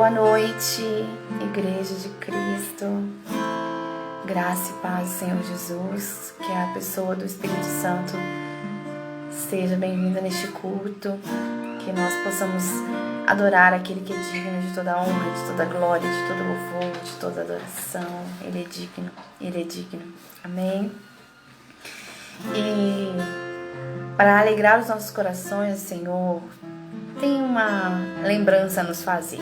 Boa noite, Igreja de Cristo. Graça e paz do Senhor Jesus, que a pessoa do Espírito Santo seja bem-vinda neste culto, que nós possamos adorar aquele que é digno de toda honra, de toda glória, de todo louvor, de toda adoração. Ele é digno, Ele é digno. Amém? E para alegrar os nossos corações, Senhor, tem uma lembrança a nos fazer.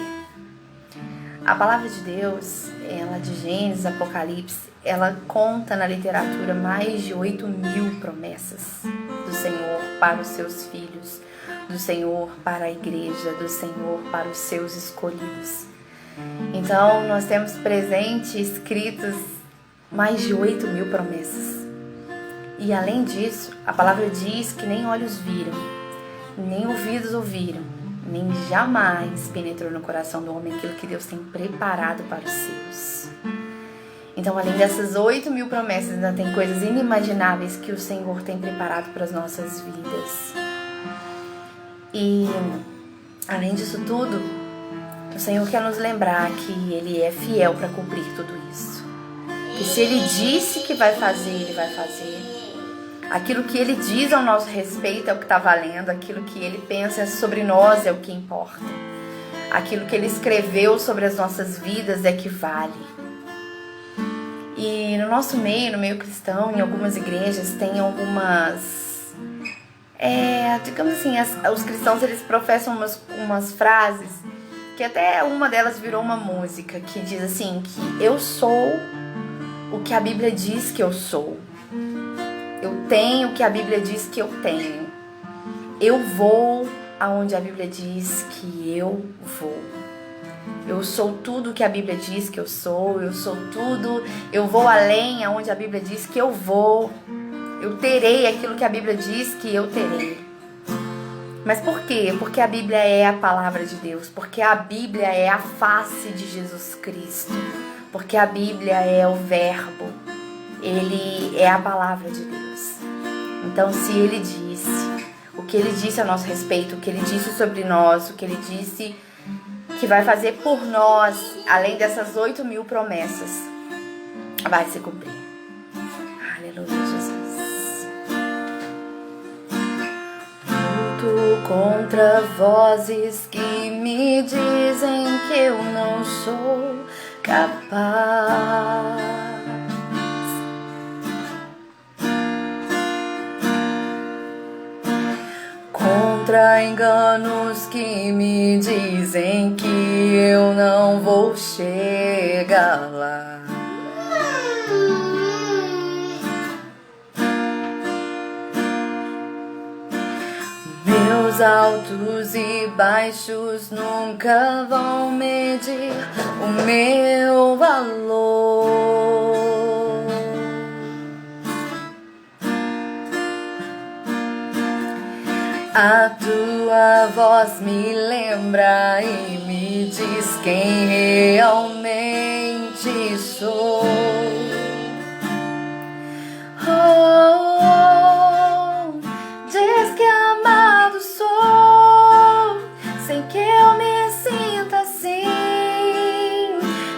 A palavra de Deus, ela de Gênesis, Apocalipse, ela conta na literatura mais de 8.000 promessas do Senhor para os seus filhos, do Senhor para a igreja, do Senhor para os seus escolhidos. Então, nós temos presente escritas mais de 8.000 promessas. E além disso, a palavra diz que nem olhos viram, nem ouvidos ouviram, nem jamais penetrou no coração do homem aquilo que Deus tem preparado para os seus. Então, além dessas 8.000 promessas, ainda tem coisas inimagináveis que o Senhor tem preparado para as nossas vidas. E, além disso tudo, o Senhor quer nos lembrar que Ele é fiel para cumprir tudo isso. Que se Ele disse que vai fazer, Ele vai fazer. Aquilo que Ele diz ao nosso respeito é o que está valendo. Aquilo que Ele pensa sobre nós é o que importa. Aquilo que Ele escreveu sobre as nossas vidas é que vale. E no nosso meio, no meio cristão, em algumas igrejas, tem algumas... digamos assim, os cristãos eles professam umas frases que até uma delas virou uma música que diz assim, que eu sou o que a Bíblia diz que eu sou. Eu tenho o que a Bíblia diz que eu tenho. Eu vou aonde a Bíblia diz que eu vou. Eu sou tudo o que a Bíblia diz que eu sou. Eu sou tudo. Eu vou além aonde a Bíblia diz que eu vou. Eu terei aquilo que a Bíblia diz que eu terei. Mas por quê? Porque a Bíblia é a palavra de Deus. Porque a Bíblia é a face de Jesus Cristo. Porque a Bíblia é o Verbo. Ele é a palavra de Deus. Então, se Ele disse, o que Ele disse a nosso respeito, o que Ele disse sobre nós, o que Ele disse que vai fazer por nós, além dessas 8.000 promessas, vai se cumprir. Aleluia, Jesus. Luto contra vozes que me dizem que eu não sou capaz. Contra enganos que me dizem que eu não vou chegar lá. Meus altos e baixos nunca vão medir o meu valor. A tua voz me lembra e me diz quem realmente sou. Diz que amado sou, sem que eu me sinta assim.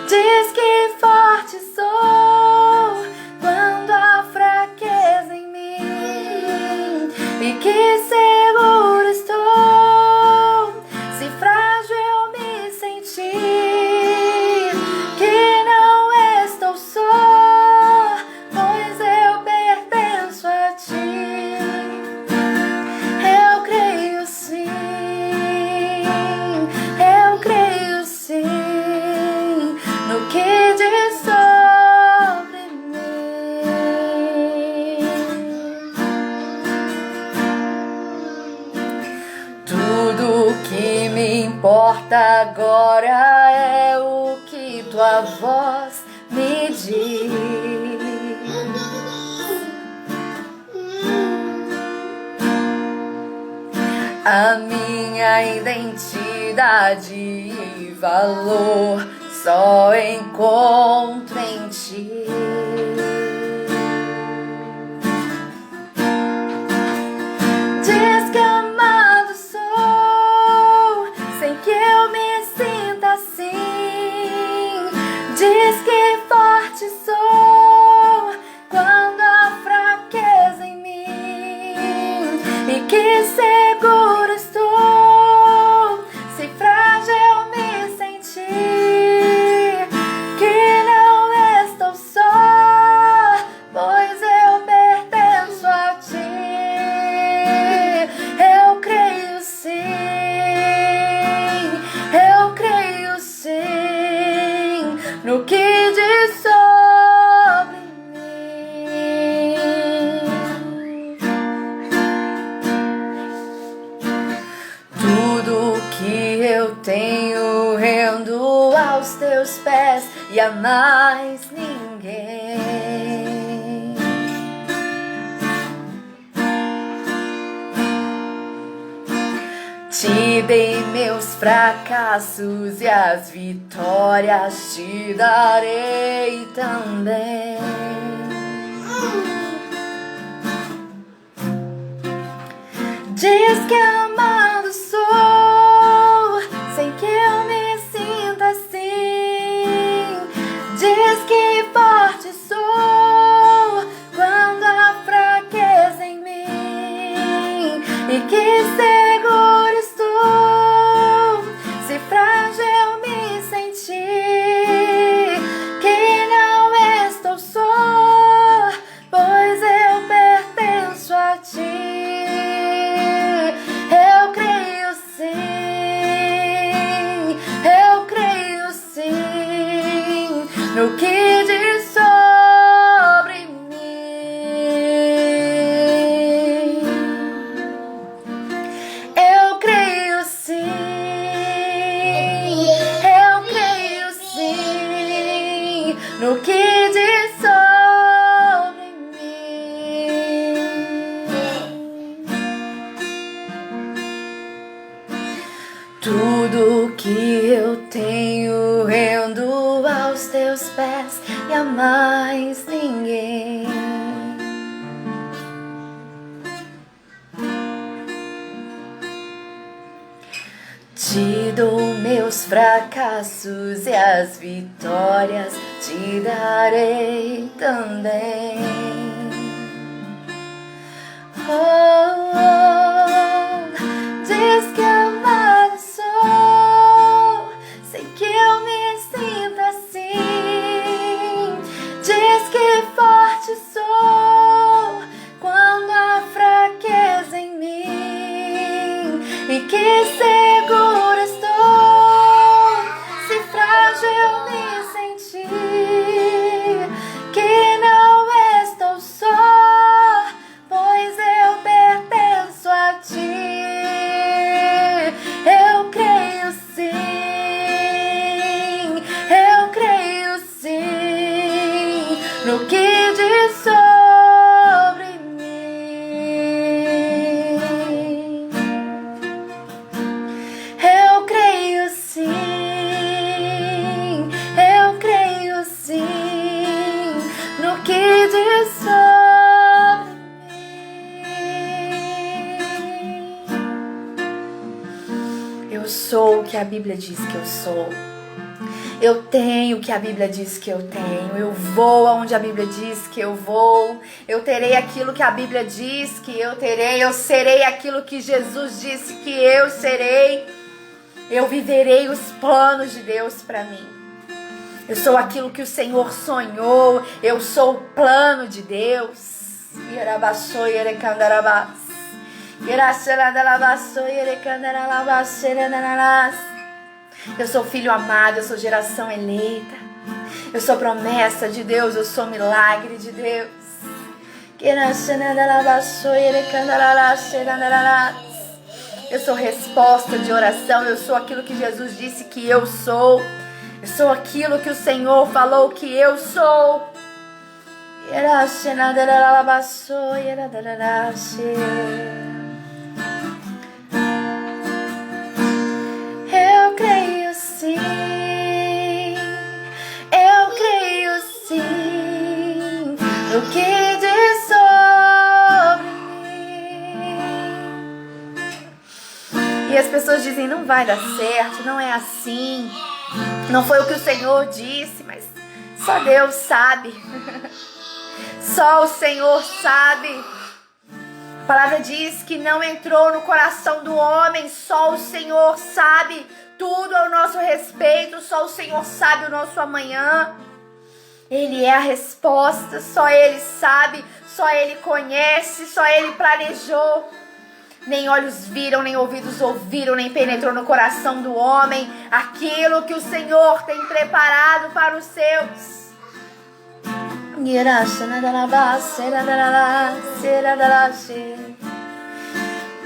Diz que forte sou, quando há fraqueza em mim. E que seguro estou, se frágil eu me sentir, que não estou só, pois eu pertenço a ti. Eu creio sim, no que diz sobre mim. Tudo que me importa agora é o que tua voz me diz. A minha identidade e valor só encontro em ti. Diz que amado sou, sem que eu me sinta assim. que eu tenho rendo aos teus pés e a mais ninguém. Te dei meus fracassos e as vitórias te darei também. Diz que amado sou, sem que eu me sinta assim. Diz que forte sou, quando há fraqueza em mim. E que seguro estou, se frágil me sentir. Que não estou só, pois eu pertenço a ti. No que diz sobre mim, eu creio sim, no que diz sobre mim. Tudo que eu tenho rendo aos teus pés e a mais ninguém. Te dou meus fracassos e as vitórias te darei também. Diz que amado sou, sem que eu me sinta assim. Diz que forte sou, quando há fraqueza em mim. E que seguro estou, se frágil me sentir. Que não estou só, pois eu pertenço a ti. Eu creio sim, no que diz sobre mim. Eu creio sim, no que diz sobre mim. Eu sou o que a Bíblia diz que eu sou. Eu tenho o que a Bíblia diz que eu tenho. Eu vou aonde a Bíblia diz que eu vou. Eu terei aquilo que a Bíblia diz que eu terei. Eu serei aquilo que Jesus disse que eu serei. Eu viverei os planos de Deus para mim. Eu sou aquilo que o Senhor sonhou. Eu sou o plano de Deus. Eu sou filho amado, eu sou geração eleita. Eu sou promessa de Deus, eu sou milagre de Deus. Eu sou resposta de oração, eu sou aquilo que Jesus disse que eu sou. Eu sou aquilo que o Senhor falou que eu sou. Eu creio sim, no que diz sobre mim. E as pessoas dizem, não vai dar certo, não é assim, não foi o que o Senhor disse, mas só Deus sabe. Só o Senhor sabe. A palavra diz que não entrou no coração do homem, só o Senhor sabe tudo ao nosso respeito, só o Senhor sabe o nosso amanhã. Ele é a resposta, só Ele sabe, só Ele conhece, só Ele planejou. Nem olhos viram, nem ouvidos ouviram, nem penetrou no coração do homem aquilo que o Senhor tem preparado para os seus.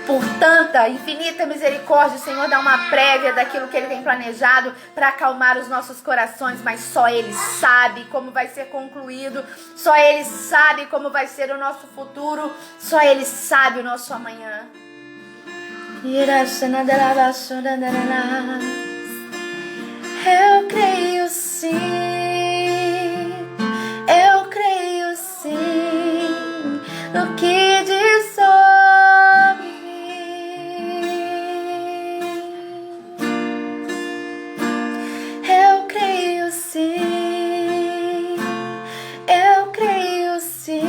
por tanta infinita misericórdia, o Senhor dá uma prévia daquilo que Ele tem planejado para acalmar os nossos corações, mas só Ele sabe como vai ser concluído, só Ele sabe como vai ser o nosso futuro, só Ele sabe o nosso amanhã. Eu creio sim, eu creio sim no que diz sobre mim. Eu creio sim, eu creio sim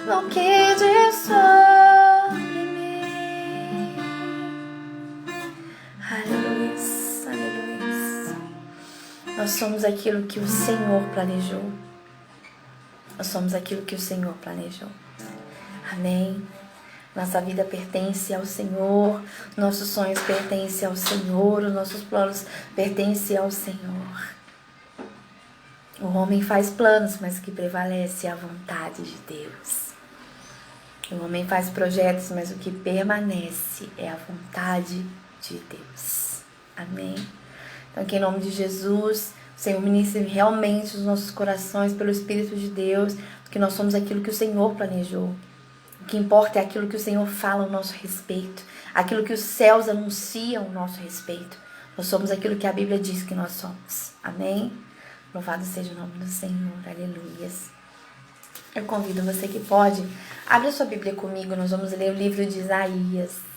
no que diz sobre mim. Aleluia, aleluia. Nós somos aquilo que o Senhor planejou. Nós somos aquilo que o Senhor planejou. Amém? Nossa vida pertence ao Senhor. Nossos sonhos pertencem ao Senhor. Os nossos planos pertencem ao Senhor. O homem faz planos, mas o que prevalece é a vontade de Deus. O homem faz projetos, mas o que permanece é a vontade de Deus. Amém? Então, que em nome de Jesus, o Senhor ministre realmente os nossos corações pelo Espírito de Deus, porque nós somos aquilo que o Senhor planejou. O que importa é aquilo que o Senhor fala ao nosso respeito, aquilo que os céus anunciam ao nosso respeito. Nós somos aquilo que a Bíblia diz que nós somos. Amém? Louvado seja o nome do Senhor. Aleluias. Eu convido você que pode, abre a sua Bíblia comigo, nós vamos ler o livro de Isaías.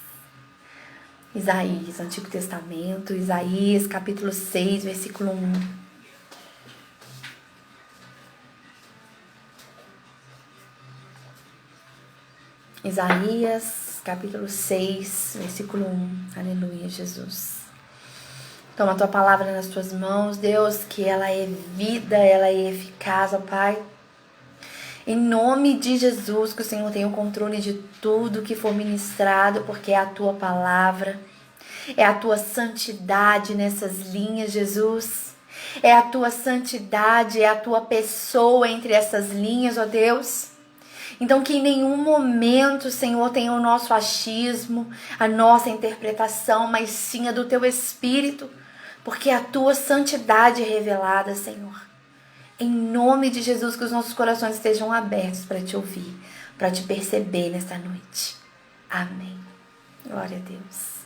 Isaías, Antigo Testamento, Isaías, capítulo 6, versículo 1. Isaías, capítulo 6, versículo 1. Aleluia, Jesus. Toma a tua palavra nas tuas mãos, Deus, que ela é vida, ela é eficaz, ó Pai. Em nome de Jesus, que o Senhor tenha o controle de tudo que for ministrado, porque é a tua palavra, é a tua santidade nessas linhas, Jesus. É a tua santidade, é a tua pessoa entre essas linhas, ó Deus. Então que em nenhum momento, Senhor, tenha o nosso achismo, a nossa interpretação, mas sim a do teu Espírito, porque é a tua santidade revelada, Senhor. Em nome de Jesus, que os nossos corações estejam abertos para te ouvir, para te perceber nesta noite. Amém. Glória a Deus.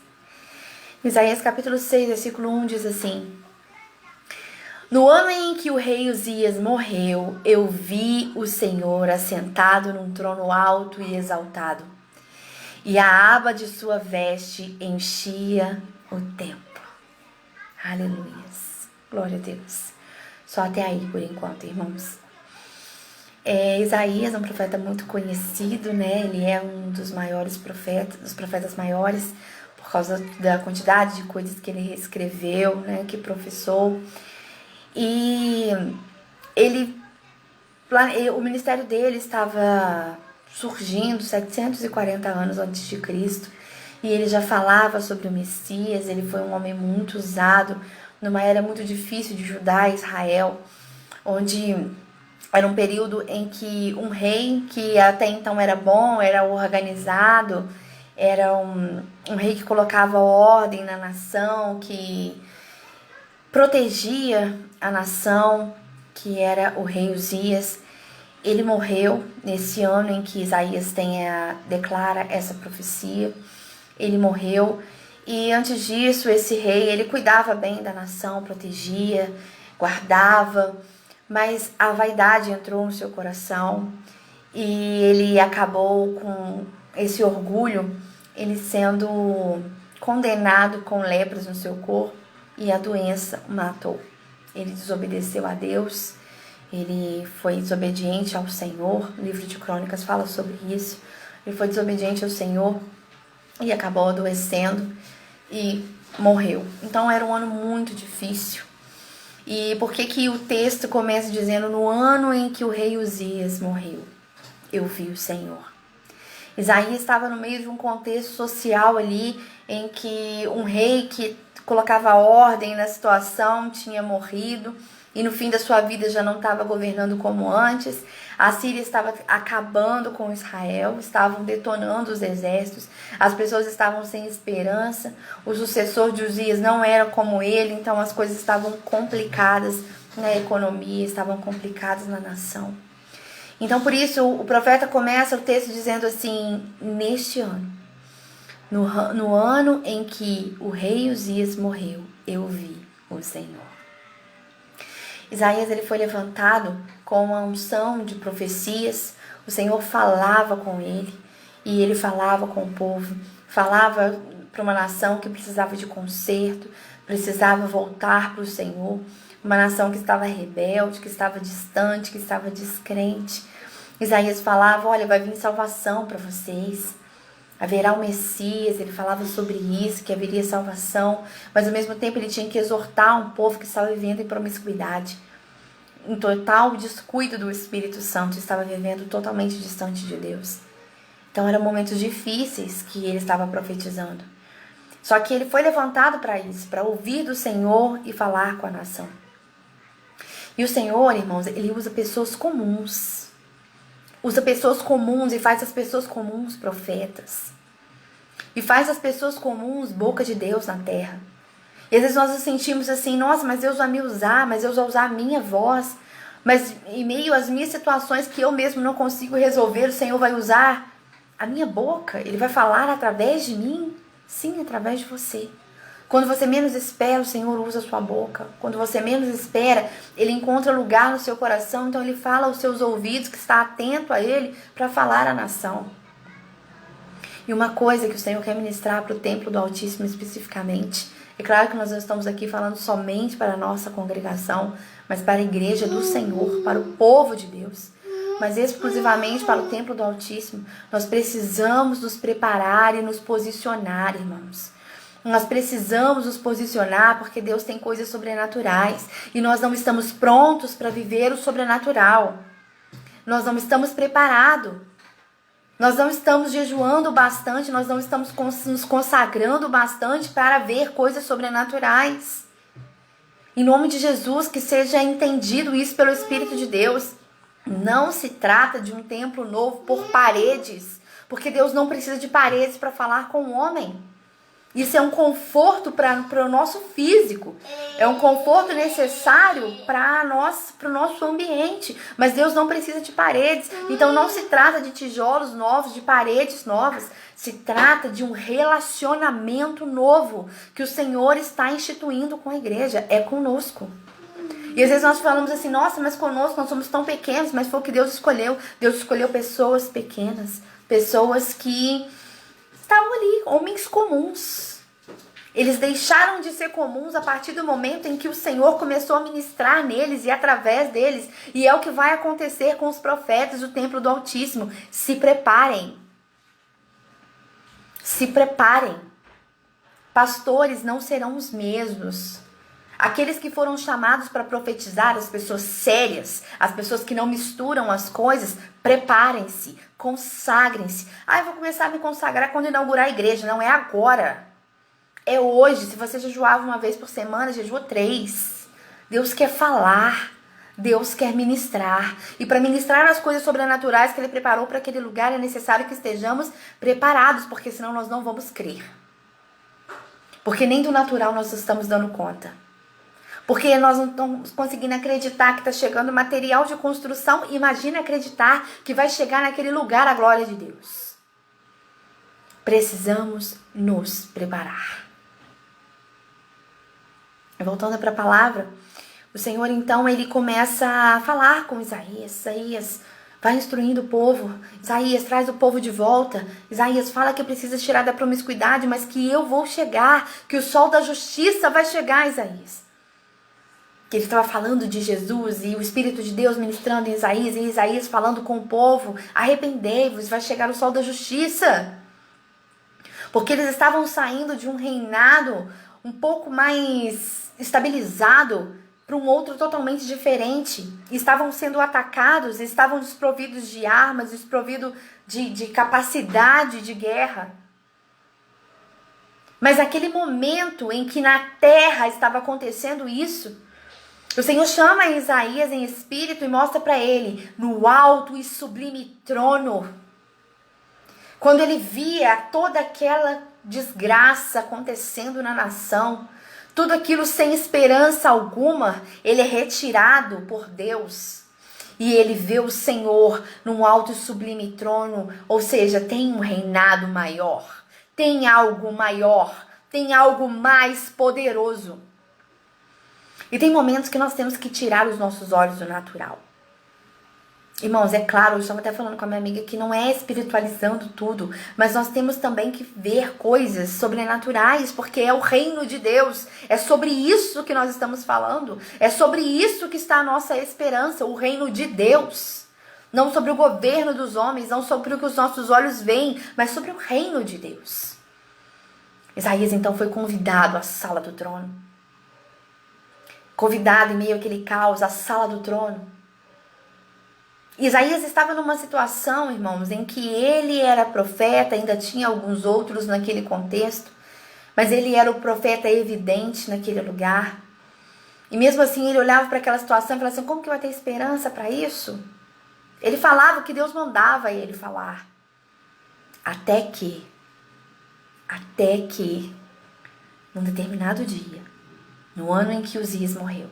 Isaías capítulo 6, versículo 1 diz assim: No ano em que o rei Uzias morreu, eu vi o Senhor assentado num trono alto e exaltado, e a aba de sua veste enchia o templo. Aleluias. Glória a Deus. Só até aí por enquanto, irmãos. Isaías é um profeta muito conhecido, né? Ele é um dos maiores profetas, dos profetas maiores, por causa da quantidade de coisas que ele escreveu, né? Que professou. E o ministério dele estava surgindo 740 anos antes de Cristo. E ele já falava sobre o Messias. Ele foi um homem muito usado numa era muito difícil de Judá e Israel, onde era um período em que um rei, que até então era bom, era organizado, era um rei que colocava ordem na nação, que protegia a nação, que era o rei Uzias. Ele morreu nesse ano em que Isaías declara essa profecia. Ele morreu. E antes disso, esse rei, ele cuidava bem da nação, protegia, guardava, mas a vaidade entrou no seu coração e ele acabou com esse orgulho, ele sendo condenado com lepras no seu corpo e a doença o matou. Ele desobedeceu a Deus, ele foi desobediente ao Senhor, o livro de Crônicas fala sobre isso. Ele foi desobediente ao Senhor e acabou adoecendo e morreu. Então era um ano muito difícil. E por que o texto começa dizendo: no ano em que o rei Uzias morreu, eu vi o Senhor? Isaías estava no meio de um contexto social ali, em que um rei que colocava ordem na situação tinha morrido. e no fim da sua vida já não estava governando como antes. A Síria estava acabando com Israel, estavam detonando os exércitos, as pessoas estavam sem esperança, o sucessor de Uzias não era como ele, então as coisas estavam complicadas na economia, estavam complicadas na nação. Então por isso o profeta começa o texto dizendo assim: neste ano, no ano em que o rei Uzias morreu, eu vi o Senhor. Isaías ele foi levantado com uma unção de profecias. O Senhor falava com ele e ele falava com o povo, falava para uma nação que precisava de conserto, precisava voltar para o Senhor, uma nação que estava rebelde, que estava distante, que estava descrente. Isaías falava: olha, vai vir salvação para vocês, haverá o Messias. Ele falava sobre isso, que haveria salvação, mas ao mesmo tempo ele tinha que exortar um povo que estava vivendo em promiscuidade, em total descuido do Espírito Santo, estava vivendo totalmente distante de Deus. Então eram momentos difíceis que ele estava profetizando. Só que ele foi levantado para isso, para ouvir do Senhor e falar com a nação. E o Senhor, irmãos, ele usa pessoas comuns. Usa pessoas comuns e faz as pessoas comuns profetas. E faz as pessoas comuns boca de Deus na terra. E às vezes nós nos sentimos assim: nossa, mas Deus vai me usar, mas Deus vai usar a minha voz. Mas em meio às minhas situações que eu mesmo não consigo resolver, o Senhor vai usar a minha boca. Ele vai falar através de mim. Sim, através de você. Quando você menos espera, o Senhor usa a sua boca. Quando você menos espera, Ele encontra lugar no seu coração. Então Ele fala aos seus ouvidos, que está atento a Ele, para falar à nação. E uma coisa que o Senhor quer ministrar para o templo do Altíssimo especificamente. É claro que nós não estamos aqui falando somente para a nossa congregação, mas para a igreja do Senhor, para o povo de Deus. Mas exclusivamente para o templo do Altíssimo. Nós precisamos nos preparar e nos posicionar, irmãos. Nós precisamos nos posicionar porque Deus tem coisas sobrenaturais e nós não estamos prontos para viver o sobrenatural. Nós não estamos preparados. Nós não estamos jejuando bastante, nós não estamos nos consagrando bastante para ver coisas sobrenaturais. Em nome de Jesus, que seja entendido isso pelo Espírito de Deus. Não se trata de um templo novo por paredes, porque Deus não precisa de paredes para falar com o homem. Isso é um conforto para o nosso físico. É um conforto necessário para o nosso ambiente. Mas Deus não precisa de paredes. Então não se trata de tijolos novos, de paredes novas. Se trata de um relacionamento novo que o Senhor está instituindo com a igreja. É conosco. E às vezes nós falamos assim: nossa, mas conosco nós somos tão pequenos. Mas foi o que Deus escolheu. Deus escolheu pessoas pequenas. Pessoas que estavam ali, homens comuns. Eles deixaram de ser comuns a partir do momento em que o Senhor começou a ministrar neles e através deles. E é o que vai acontecer com os profetas do templo do Altíssimo. Se preparem. Se preparem. Pastores não serão os mesmos. Aqueles que foram chamados para profetizar, as pessoas sérias, as pessoas que não misturam as coisas, preparem-se, consagrem-se. Eu vou começar a me consagrar quando inaugurar a igreja. Não é agora. É hoje. Se você jejuava uma vez por semana, jejua 3. Deus quer falar. Deus quer ministrar. E para ministrar as coisas sobrenaturais que Ele preparou para aquele lugar, é necessário que estejamos preparados, porque senão nós não vamos crer. Porque nem do natural nós estamos dando conta. Porque nós não estamos conseguindo acreditar que está chegando material de construção. Imagina acreditar que vai chegar naquele lugar a glória de Deus. Precisamos nos preparar. Voltando para a palavra, o Senhor então ele começa a falar com Isaías. Isaías, vai instruindo o povo. Isaías, traz o povo de volta. Isaías, fala que precisa tirar da promiscuidade, mas que eu vou chegar, que o sol da justiça vai chegar, Isaías. Que ele estava falando de Jesus e o Espírito de Deus ministrando em Isaías, e Isaías falando com o povo: arrependei-vos, vai chegar o sol da justiça. Porque eles estavam saindo de um reinado um pouco mais estabilizado para um outro totalmente diferente. Estavam sendo atacados, estavam desprovidos de armas, desprovidos de capacidade de guerra. Mas naquele momento em que na terra estava acontecendo isso, O Senhor chama Isaías em espírito e mostra para ele, no alto e sublime trono. Quando ele via toda aquela desgraça acontecendo na nação, tudo aquilo sem esperança alguma, ele é retirado por Deus. E ele vê o Senhor num alto e sublime trono, ou seja, tem um reinado maior, tem algo maior, tem algo mais poderoso. E tem momentos que nós temos que tirar os nossos olhos do natural. Irmãos, é claro, eu estava até falando com a minha amiga que não é espiritualizando tudo, mas nós temos também que ver coisas sobrenaturais, porque é o reino de Deus, é sobre isso que nós estamos falando, é sobre isso que está a nossa esperança, o reino de Deus. Não sobre o governo dos homens, não sobre o que os nossos olhos veem, mas sobre o reino de Deus. Isaías então foi convidado à sala do trono. Convidado em meio àquele caos, à sala do trono. Isaías estava numa situação, irmãos, em que ele era profeta, ainda tinha alguns outros naquele contexto, mas ele era o profeta evidente naquele lugar. E mesmo assim ele olhava para aquela situação e falava assim, como que vai ter esperança para isso? Ele falava o que Deus mandava ele falar. Até que, num determinado dia, no ano em que Uzias morreu,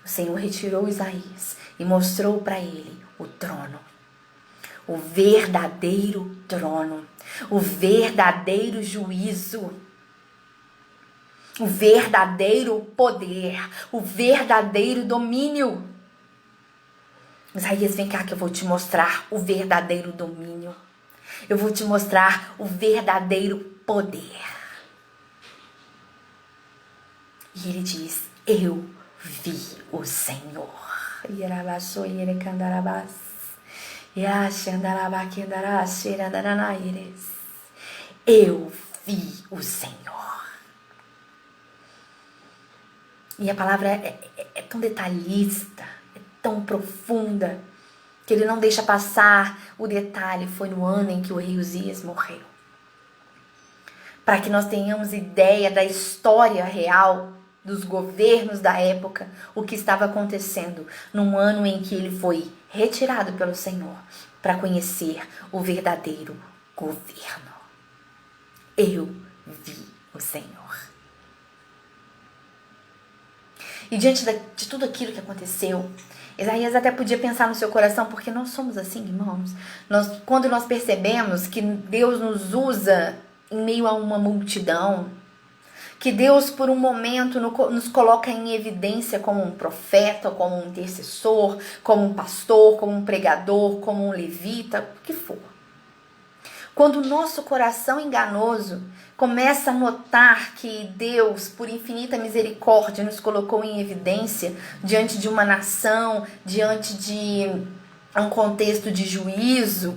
o Senhor retirou Isaías e mostrou para ele o trono. O verdadeiro trono. O verdadeiro juízo. O verdadeiro poder. O verdadeiro domínio. Isaías, vem cá que eu vou te mostrar o verdadeiro domínio. Eu vou te mostrar o verdadeiro poder. E ele diz, eu vi o Senhor. Eu vi o Senhor. E a palavra é tão detalhista, é tão profunda, que ele não deixa passar o detalhe. Foi no ano em que o rei Uzias morreu. Para que nós tenhamos ideia da história real dos governos da época, o que estava acontecendo num ano em que ele foi retirado pelo Senhor para conhecer o verdadeiro governo. Eu vi o Senhor. E diante de tudo aquilo que aconteceu, Isaías até podia pensar no seu coração, porque nós somos assim, irmãos. Quando nós percebemos que Deus nos usa em meio a uma multidão, que Deus por um momento nos coloca em evidência como um profeta, como um intercessor, como um pastor, como um pregador, como um levita, o que for. Quando o nosso coração enganoso começa a notar que Deus, por infinita misericórdia, nos colocou em evidência diante de uma nação, diante de um contexto de juízo,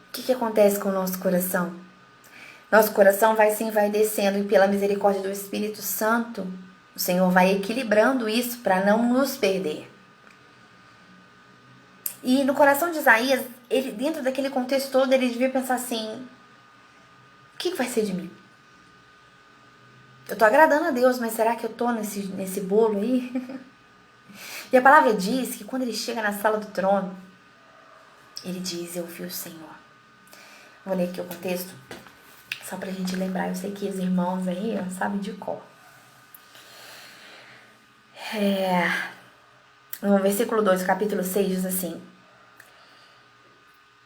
o que acontece com o nosso coração? Nosso coração vai se envaidecendo e pela misericórdia do Espírito Santo, o Senhor vai equilibrando isso para não nos perder. E no coração de Isaías, ele, dentro daquele contexto todo, ele devia pensar assim, o que vai ser de mim? Eu estou agradando a Deus, mas será que eu estou nesse bolo aí? E a palavra diz que quando ele chega na sala do trono, ele diz, eu vi o Senhor. Vou ler aqui o contexto. Só pra gente lembrar, eu sei que os irmãos aí, ó, sabem de cor. No versículo 2, capítulo 6, diz assim,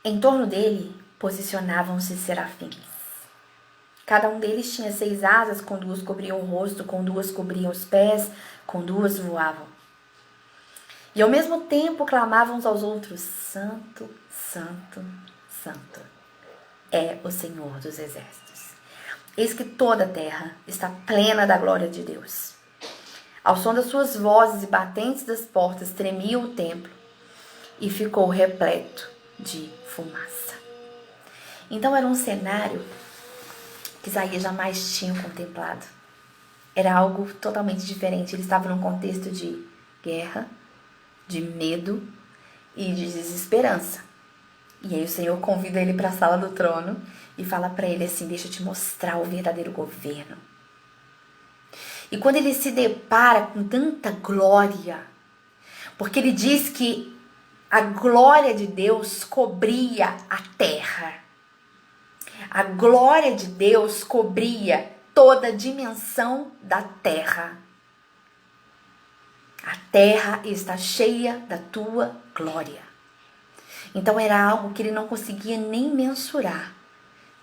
em torno dele posicionavam-se serafins. Cada um deles tinha 6 asas, com 2 cobriam o rosto, com 2 cobriam os pés, com 2 voavam. E ao mesmo tempo clamavam uns aos outros, Santo, Santo, Santo é o Senhor dos exércitos. Eis que toda a terra está plena da glória de Deus. Ao som das suas vozes e batentes das portas tremia o templo e ficou repleto de fumaça. Então era um cenário que Isaías jamais tinha contemplado. Era algo totalmente diferente. Ele estava num contexto de guerra, de medo e de desesperança. E aí o Senhor convida ele para a sala do trono e fala para ele assim, deixa eu te mostrar o verdadeiro governo. E quando ele se depara com tanta glória, porque ele diz que a glória de Deus cobria a terra. A glória de Deus cobria toda a dimensão da terra. A terra está cheia da tua glória. Então era algo que ele não conseguia nem mensurar.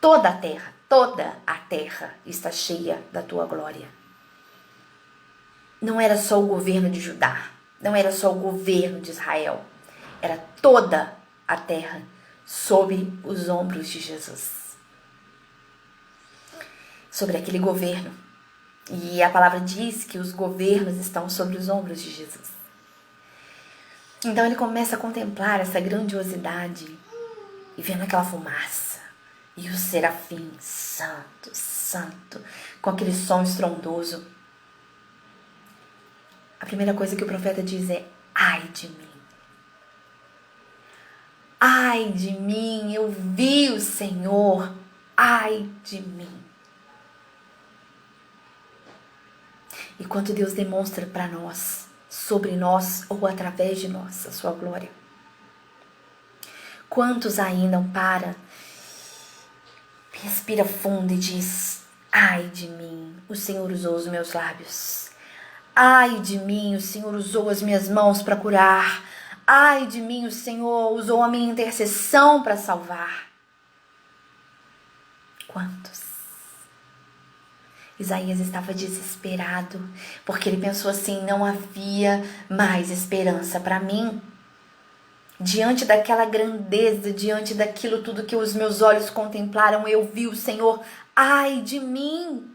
Toda a terra está cheia da tua glória. Não era só o governo de Judá, não era só o governo de Israel. Era toda a terra sob os ombros de Jesus. Sobre aquele governo. E a palavra diz que os governos estão sobre os ombros de Jesus. Então ele começa a contemplar essa grandiosidade e vendo aquela fumaça. E o serafim, santo, santo, com aquele som estrondoso. A primeira coisa que o profeta diz é: ai de mim. Ai de mim, eu vi o Senhor, ai de mim. E quanto Deus demonstra para nós, sobre nós ou através de nós, a sua glória. Quantos ainda para, respira fundo e diz: ai de mim, o Senhor usou os meus lábios. Ai de mim, o Senhor usou as minhas mãos para curar. Ai de mim, o Senhor usou a minha intercessão para salvar. Quantos? Isaías estava desesperado, porque ele pensou assim: não havia mais esperança para mim. Diante daquela grandeza, diante daquilo tudo que os meus olhos contemplaram, eu vi o Senhor. Ai de mim!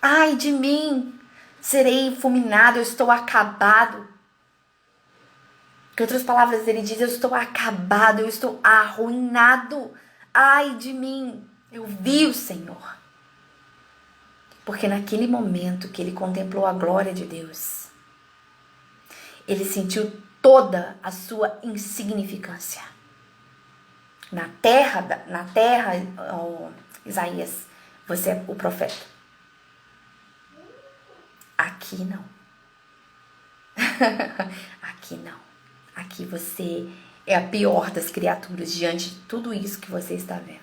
Ai de mim! Serei fulminado, eu estou acabado. Em outras palavras, ele diz: eu estou acabado, eu estou arruinado. Ai de mim! Eu vi o Senhor. Porque naquele momento que ele contemplou a glória de Deus, ele sentiu toda a sua insignificância. Na terra, Isaías, você é o profeta. Aqui não. Aqui não. Aqui você é a pior das criaturas diante de tudo isso que você está vendo.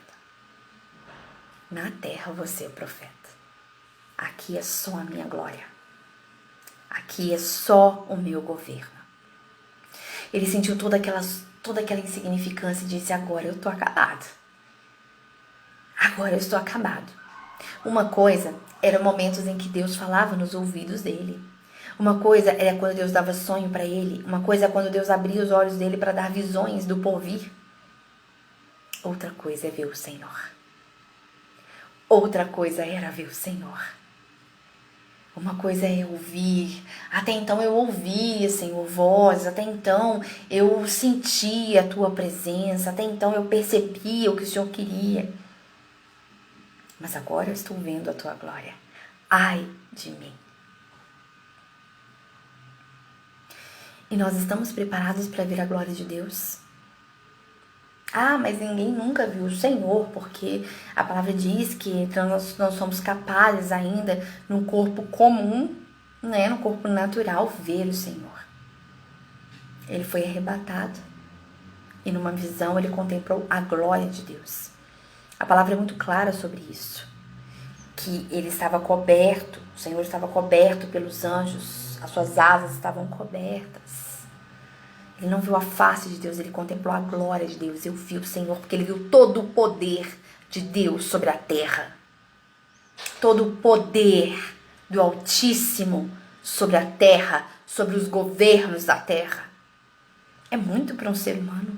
Na terra você é o profeta. Aqui é só a minha glória. Aqui é só o meu governo. Ele sentiu toda aquela insignificância e disse: agora eu estou acabado. Agora eu estou acabado. Uma coisa eram momentos em que Deus falava nos ouvidos dele. Uma coisa era quando Deus dava sonho para ele. Uma coisa é quando Deus abria os olhos dele para dar visões do porvir. Outra coisa é ver o Senhor. Outra coisa era ver o Senhor. Uma coisa é ouvir. Até então eu ouvia, Senhor, voz. Até então eu sentia a tua presença. Até então eu percebia o que o Senhor queria. Mas agora eu estou vendo a tua glória. Ai de mim. E nós estamos preparados para ver a glória de Deus? Ah, mas ninguém nunca viu o Senhor, porque a palavra diz que nós não somos capazes ainda, no corpo comum, no corpo natural, ver o Senhor. Ele foi arrebatado e numa visão ele contemplou a glória de Deus. A palavra é muito clara sobre isso, que ele estava coberto, o Senhor estava coberto pelos anjos, as suas asas estavam cobertas. Ele não viu a face de Deus, ele contemplou a glória de Deus. Eu vi o Senhor, porque ele viu todo o poder de Deus sobre a terra. Todo o poder do Altíssimo sobre a terra, sobre os governos da terra. É muito para um ser humano.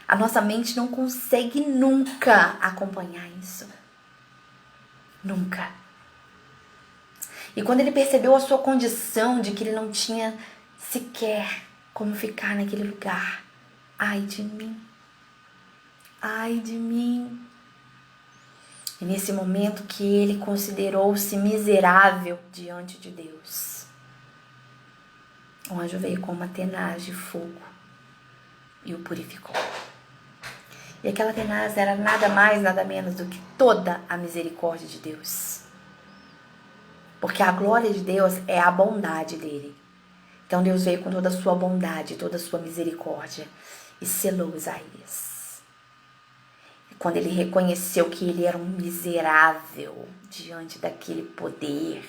A nossa mente não consegue nunca acompanhar isso. Nunca. E quando ele percebeu a sua condição de que ele não tinha sequer como ficar naquele lugar. Ai de mim. Ai de mim. E nesse momento que ele considerou-se miserável diante de Deus, o anjo veio com uma tenaz de fogo e o purificou. E aquela tenaz era nada mais, nada menos do que toda a misericórdia de Deus. Porque a glória de Deus é a bondade dele. Então Deus veio com toda a sua bondade, toda a sua misericórdia e selou Isaías. Quando ele reconheceu que ele era um miserável diante daquele poder,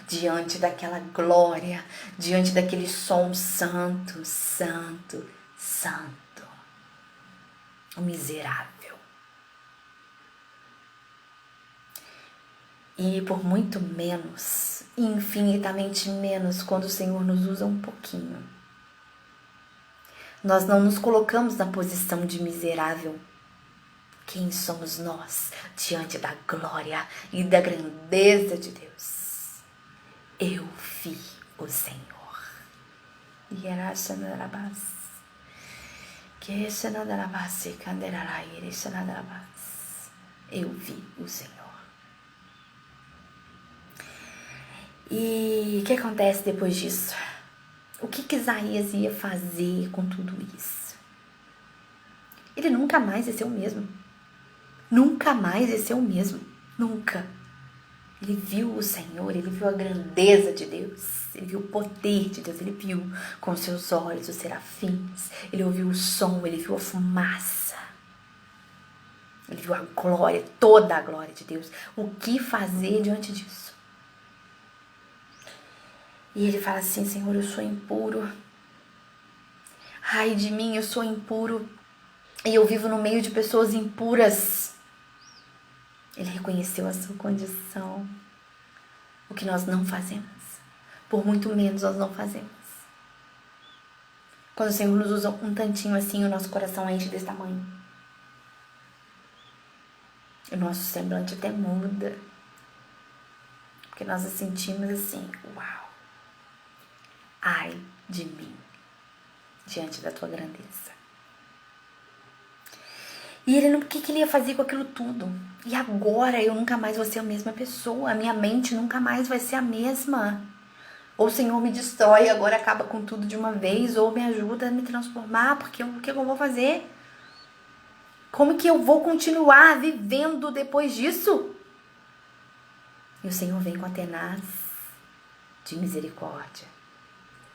diante daquela glória, diante daquele som santo, santo, santo. Um miserável. E por muito menos, infinitamente menos, quando o Senhor nos usa um pouquinho. Nós não nos colocamos na posição de miserável. Quem somos nós diante da glória e da grandeza de Deus? Eu vi o Senhor. Eu vi o Senhor. E o que acontece depois disso? O que Isaías ia fazer com tudo isso? Ele nunca mais ia ser o mesmo. Nunca mais ia ser o mesmo. Nunca. Ele viu o Senhor, ele viu a grandeza de Deus, ele viu o poder de Deus, ele viu com seus olhos os serafins, ele ouviu o som, ele viu a fumaça, ele viu a glória, toda a glória de Deus. O que fazer diante disso? E ele fala assim: Senhor, eu sou impuro. Ai de mim, eu sou impuro. E eu vivo no meio de pessoas impuras. Ele reconheceu a sua condição. O que nós não fazemos. Por muito menos nós não fazemos. Quando o Senhor nos usa um tantinho assim, o nosso coração enche desse tamanho. O nosso semblante até muda. Porque nós nos sentimos assim: uau. Ai de mim, diante da tua grandeza. E ele não, o que ele ia fazer com aquilo tudo? E agora eu nunca mais vou ser a mesma pessoa, a minha mente nunca mais vai ser a mesma. Ou o Senhor me destrói, agora acaba com tudo de uma vez, ou me ajuda a me transformar, porque o que eu vou fazer? Como que eu vou continuar vivendo depois disso? E o Senhor vem com a tenaz de misericórdia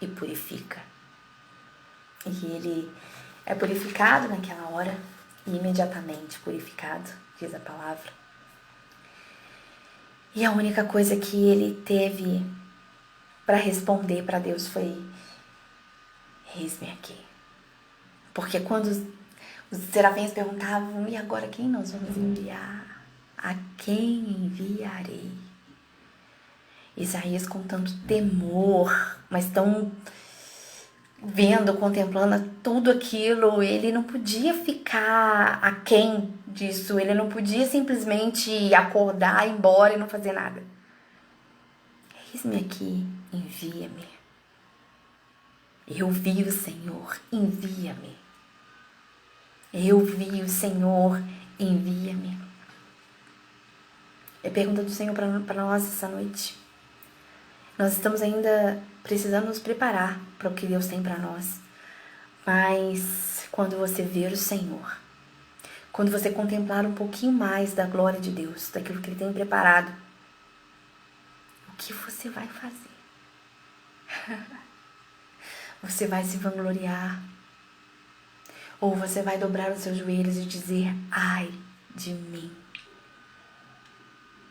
e purifica. E ele é purificado naquela hora, e imediatamente purificado, diz a palavra. E a única coisa que ele teve para responder para Deus foi: eis-me aqui. Porque quando os serafins perguntavam: e agora quem nós vamos enviar? A quem enviarei? Isaías, com tanto temor, mas tão vendo, contemplando tudo aquilo, ele não podia ficar aquém disso, ele não podia simplesmente acordar, ir embora e não fazer nada. Eis-me aqui, envia-me. Eu vi o Senhor, envia-me. Eu vi o Senhor, envia-me. É pergunta do Senhor para nós essa noite. Nós estamos ainda precisando nos preparar para o que Deus tem para nós. Mas quando você ver o Senhor, quando você contemplar um pouquinho mais da glória de Deus, daquilo que Ele tem preparado, o que você vai fazer? Você vai se vangloriar? Ou você vai dobrar os seus joelhos e dizer: ai de mim.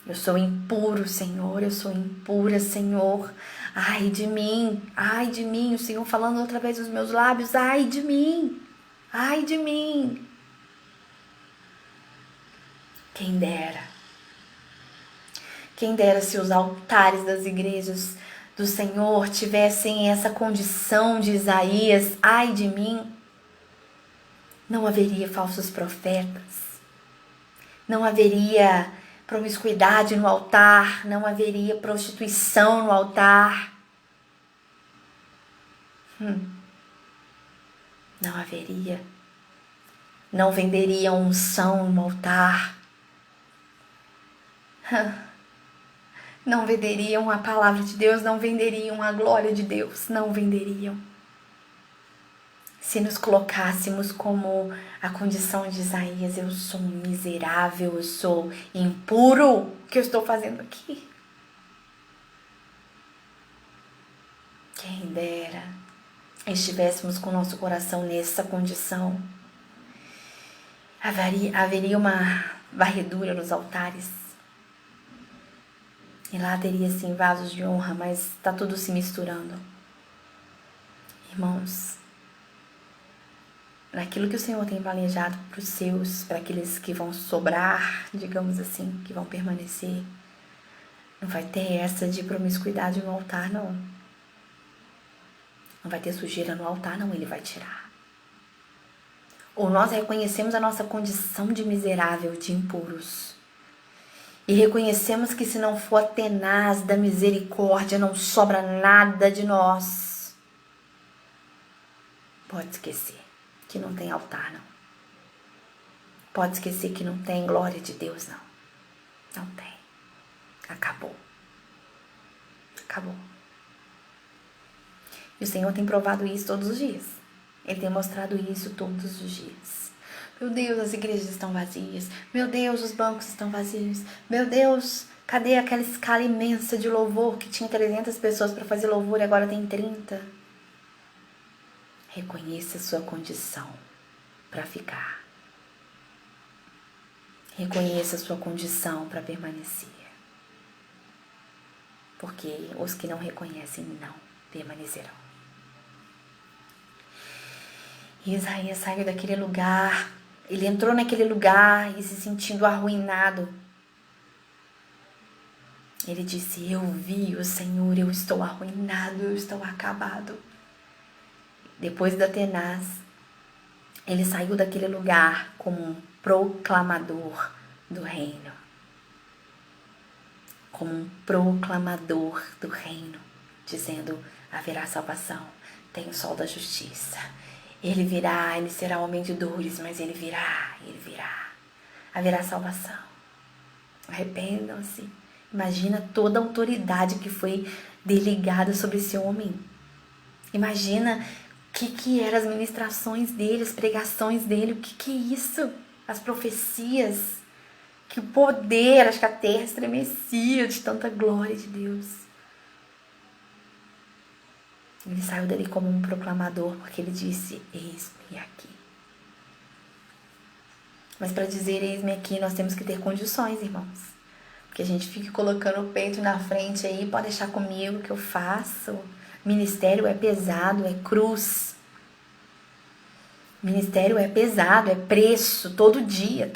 Eu sou impuro, Senhor, eu sou impura, Senhor. Ai de mim, o Senhor falando através dos meus lábios: ai de mim, ai de mim. Quem dera se os altares das igrejas do Senhor tivessem essa condição de Isaías: ai de mim. Não haveria falsos profetas, não haveria promiscuidade no altar, não haveria prostituição no altar. Não haveria. Não venderiam unção no altar. Não venderiam a palavra de Deus, não venderiam a glória de Deus, não venderiam. Se nos colocássemos como a condição de Isaías: eu sou miserável, eu sou impuro, o que eu estou fazendo aqui? Quem dera estivéssemos com o nosso coração nessa condição. Haveria uma varredura nos altares. E lá teria sim vasos de honra, mas está tudo se misturando. Irmãos, naquilo que o Senhor tem planejado para os seus, para aqueles que vão sobrar, digamos assim, que vão permanecer, não vai ter essa de promiscuidade no altar, não. Não vai ter sujeira no altar, não, Ele vai tirar. Ou nós reconhecemos a nossa condição de miserável, de impuros. E reconhecemos que se não for a tenaz da misericórdia, não sobra nada de nós. Pode esquecer que não tem altar, não. Pode esquecer que não tem glória de Deus, não. Não tem. Acabou. Acabou. E o Senhor tem provado isso todos os dias. Ele tem mostrado isso todos os dias. Meu Deus, as igrejas estão vazias. Meu Deus, os bancos estão vazios. Meu Deus, cadê aquela escala imensa de louvor que tinha 300 pessoas para fazer louvor e agora tem 30? Reconheça a sua condição para ficar. Reconheça a sua condição para permanecer. Porque os que não reconhecem não permanecerão. E Isaías saiu daquele lugar, ele entrou naquele lugar e se sentindo arruinado. Ele disse, eu vi o Senhor, eu estou arruinado, eu estou acabado. Depois da tenaz, ele saiu daquele lugar como um proclamador do reino. Como um proclamador do reino, dizendo, haverá salvação, tem o sol da justiça. Ele virá, ele será homem de dores, mas ele virá. Haverá salvação. Arrependam-se. Imagina toda a autoridade que foi delegada sobre esse homem. Imagina o que eram as ministrações dele, as pregações dele, o que é isso? As profecias, que poder, acho que a terra estremecia de tanta glória de Deus. Ele saiu dali como um proclamador, porque ele disse, eis-me aqui. Mas para dizer eis-me aqui, nós temos que ter condições, irmãos. Porque a gente fica colocando o peito na frente aí, pode deixar comigo que eu faço. Ministério é pesado, é cruz. Ministério é pesado, é preço, todo dia.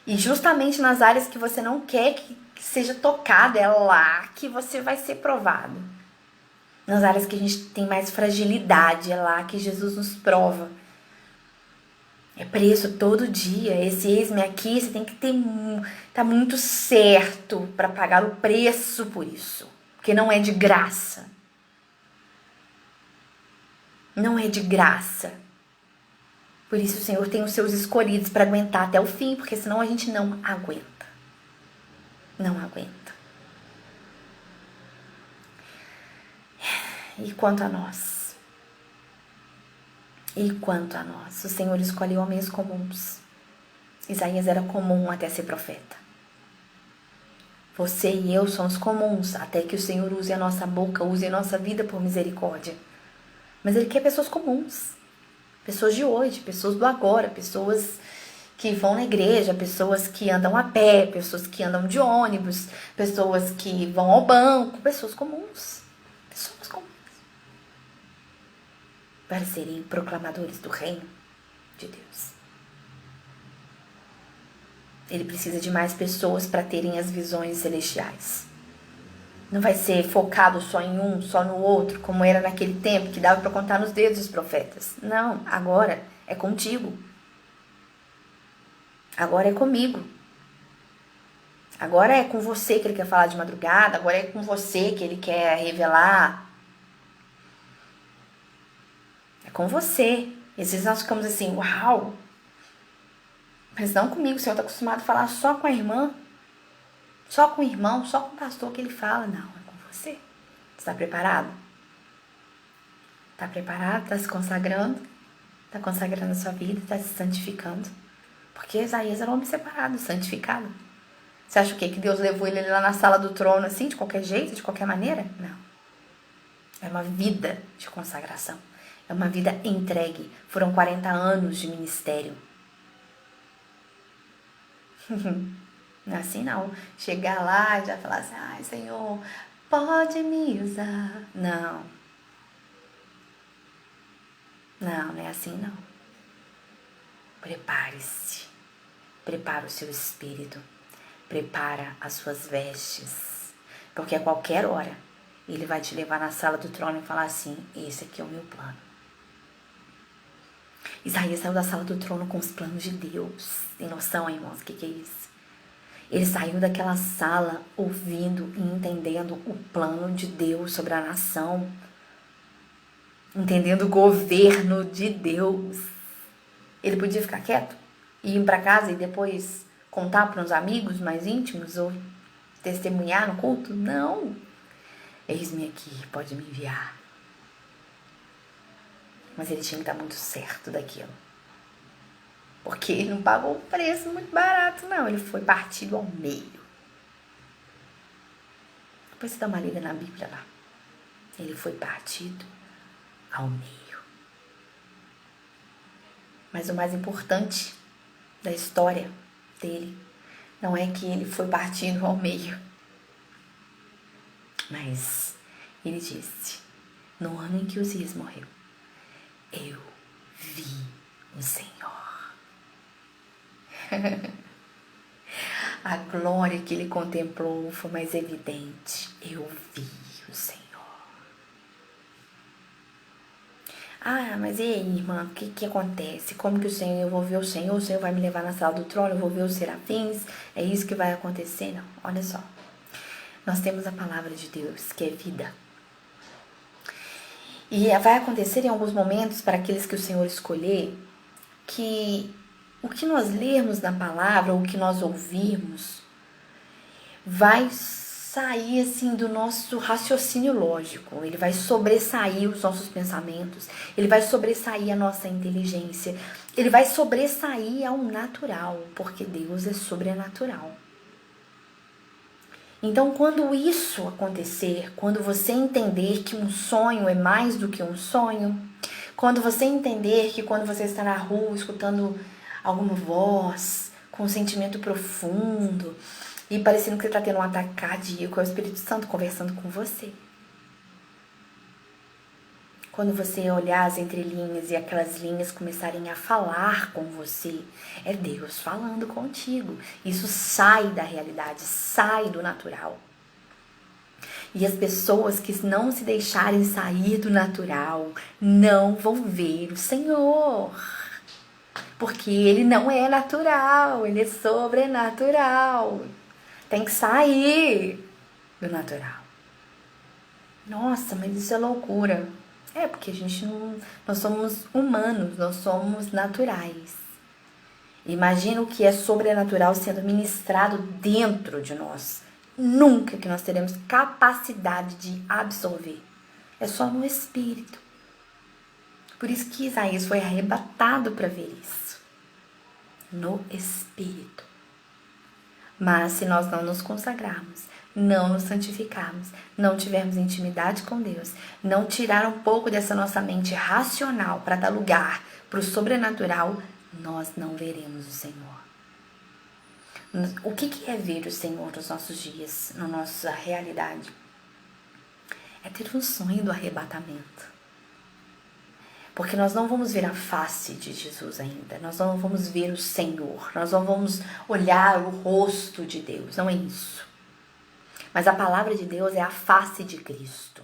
E justamente nas áreas que você não quer que seja tocado, é lá que você vai ser provado. Nas áreas que a gente tem mais fragilidade, é lá que Jesus nos prova. É preço todo dia. Esse eis-me aqui, você tem que tá muito certo para pagar o preço por isso. Porque não é de graça. Não é de graça. Por isso o Senhor tem os seus escolhidos para aguentar até o fim, porque senão a gente não aguenta. Não aguenta. E quanto a nós? O Senhor escolhe homens comuns. Isaías era comum até ser profeta. Você e eu somos comuns até que o Senhor use a nossa boca, use a nossa vida por misericórdia. Mas Ele quer pessoas comuns. Pessoas de hoje, pessoas do agora, pessoas que vão na igreja, pessoas que andam a pé, pessoas que andam de ônibus, pessoas que vão ao banco, pessoas comuns. Pessoas comuns. Para serem proclamadores do reino de Deus. Ele precisa de mais pessoas para terem as visões celestiais. Não vai ser focado só em um, só no outro, como era naquele tempo, que dava para contar nos dedos os profetas. Não, agora é contigo. Agora é comigo. Agora é com você que ele quer falar de madrugada, agora é com você que ele quer revelar. É com você. E às vezes nós ficamos assim, uau! Mas não comigo, o Senhor está acostumado a falar só com a irmã, só com o irmão, só com o pastor que ele fala. Não, é com você. Você está preparado? Está preparado? Está se consagrando? Está consagrando a sua vida? Está se santificando? Porque Isaías era um homem separado, santificado. Você acha o quê? Que Deus levou ele lá na sala do trono assim, de qualquer jeito, de qualquer maneira? Não. É uma vida de consagração. É uma vida entregue. Foram 40 anos de ministério. Não é assim não. Chegar lá e já falar assim, ai Senhor, pode me usar. Não. Não, não é assim não. Prepare-se. Prepara o seu espírito. Prepara as suas vestes. Porque a qualquer hora ele vai te levar na sala do trono e falar assim, esse aqui é o meu plano. Isaías saiu da sala do trono com os planos de Deus. Tem noção, irmãos, o que é isso? Ele saiu daquela sala ouvindo e entendendo o plano de Deus sobre a nação. Entendendo o governo de Deus. Ele podia ficar quieto e ir para casa e depois contar para uns amigos mais íntimos ou testemunhar no culto? Não. Eis-me aqui, pode me enviar. Mas ele tinha que estar muito certo daquilo. Porque ele não pagou um preço muito barato, não. Ele foi partido ao meio. Depois você dá uma lida na Bíblia lá. Ele foi partido ao meio. Mas o mais importante da história dele não é que ele foi partido ao meio. Mas ele disse, no ano em que Uzias morreu, eu vi o Senhor. A glória que ele contemplou foi mais evidente. Eu vi o Senhor. Ah, mas e aí, irmã, o que acontece? Como que eu vou ver o Senhor vai me levar na sala do trono, eu vou ver os serafins, é isso que vai acontecer? Não, olha só. Nós temos a palavra de Deus, que é vida. E vai acontecer em alguns momentos, para aqueles que o Senhor escolher, que o que nós lermos na palavra, ou o que nós ouvirmos, vai sair assim do nosso raciocínio lógico. Ele vai sobressair os nossos pensamentos. Ele vai sobressair a nossa inteligência. Ele vai sobressair ao natural, porque Deus é sobrenatural. Então, quando isso acontecer, quando você entender que um sonho é mais do que um sonho, quando você entender que quando você está na rua escutando alguma voz com um sentimento profundo e parecendo que você está tendo um ataque cardíaco, é o Espírito Santo conversando com você. Quando você olhar as entrelinhas e aquelas linhas começarem a falar com você, é Deus falando contigo. Isso sai da realidade, sai do natural. E as pessoas que não se deixarem sair do natural não vão ver o Senhor. Porque Ele não é natural, Ele é sobrenatural. Tem que sair do natural. Nossa, mas isso é loucura. É, porque nós somos humanos, nós somos naturais. Imagina o que é sobrenatural sendo ministrado dentro de nós. Nunca que nós teremos capacidade de absorver. É só no Espírito. Por isso que Isaías foi arrebatado para ver isso. No Espírito. Mas se nós não nos consagrarmos, não nos santificarmos, não tivermos intimidade com Deus, não tirar um pouco dessa nossa mente racional para dar lugar para o sobrenatural, nós não veremos o Senhor. O que é ver o Senhor nos nossos dias, na nossa realidade? É ter um sonho do arrebatamento. Porque nós não vamos ver a face de Jesus ainda, nós não vamos ver o Senhor, nós não vamos olhar o rosto de Deus, não é isso. Mas a palavra de Deus é a face de Cristo.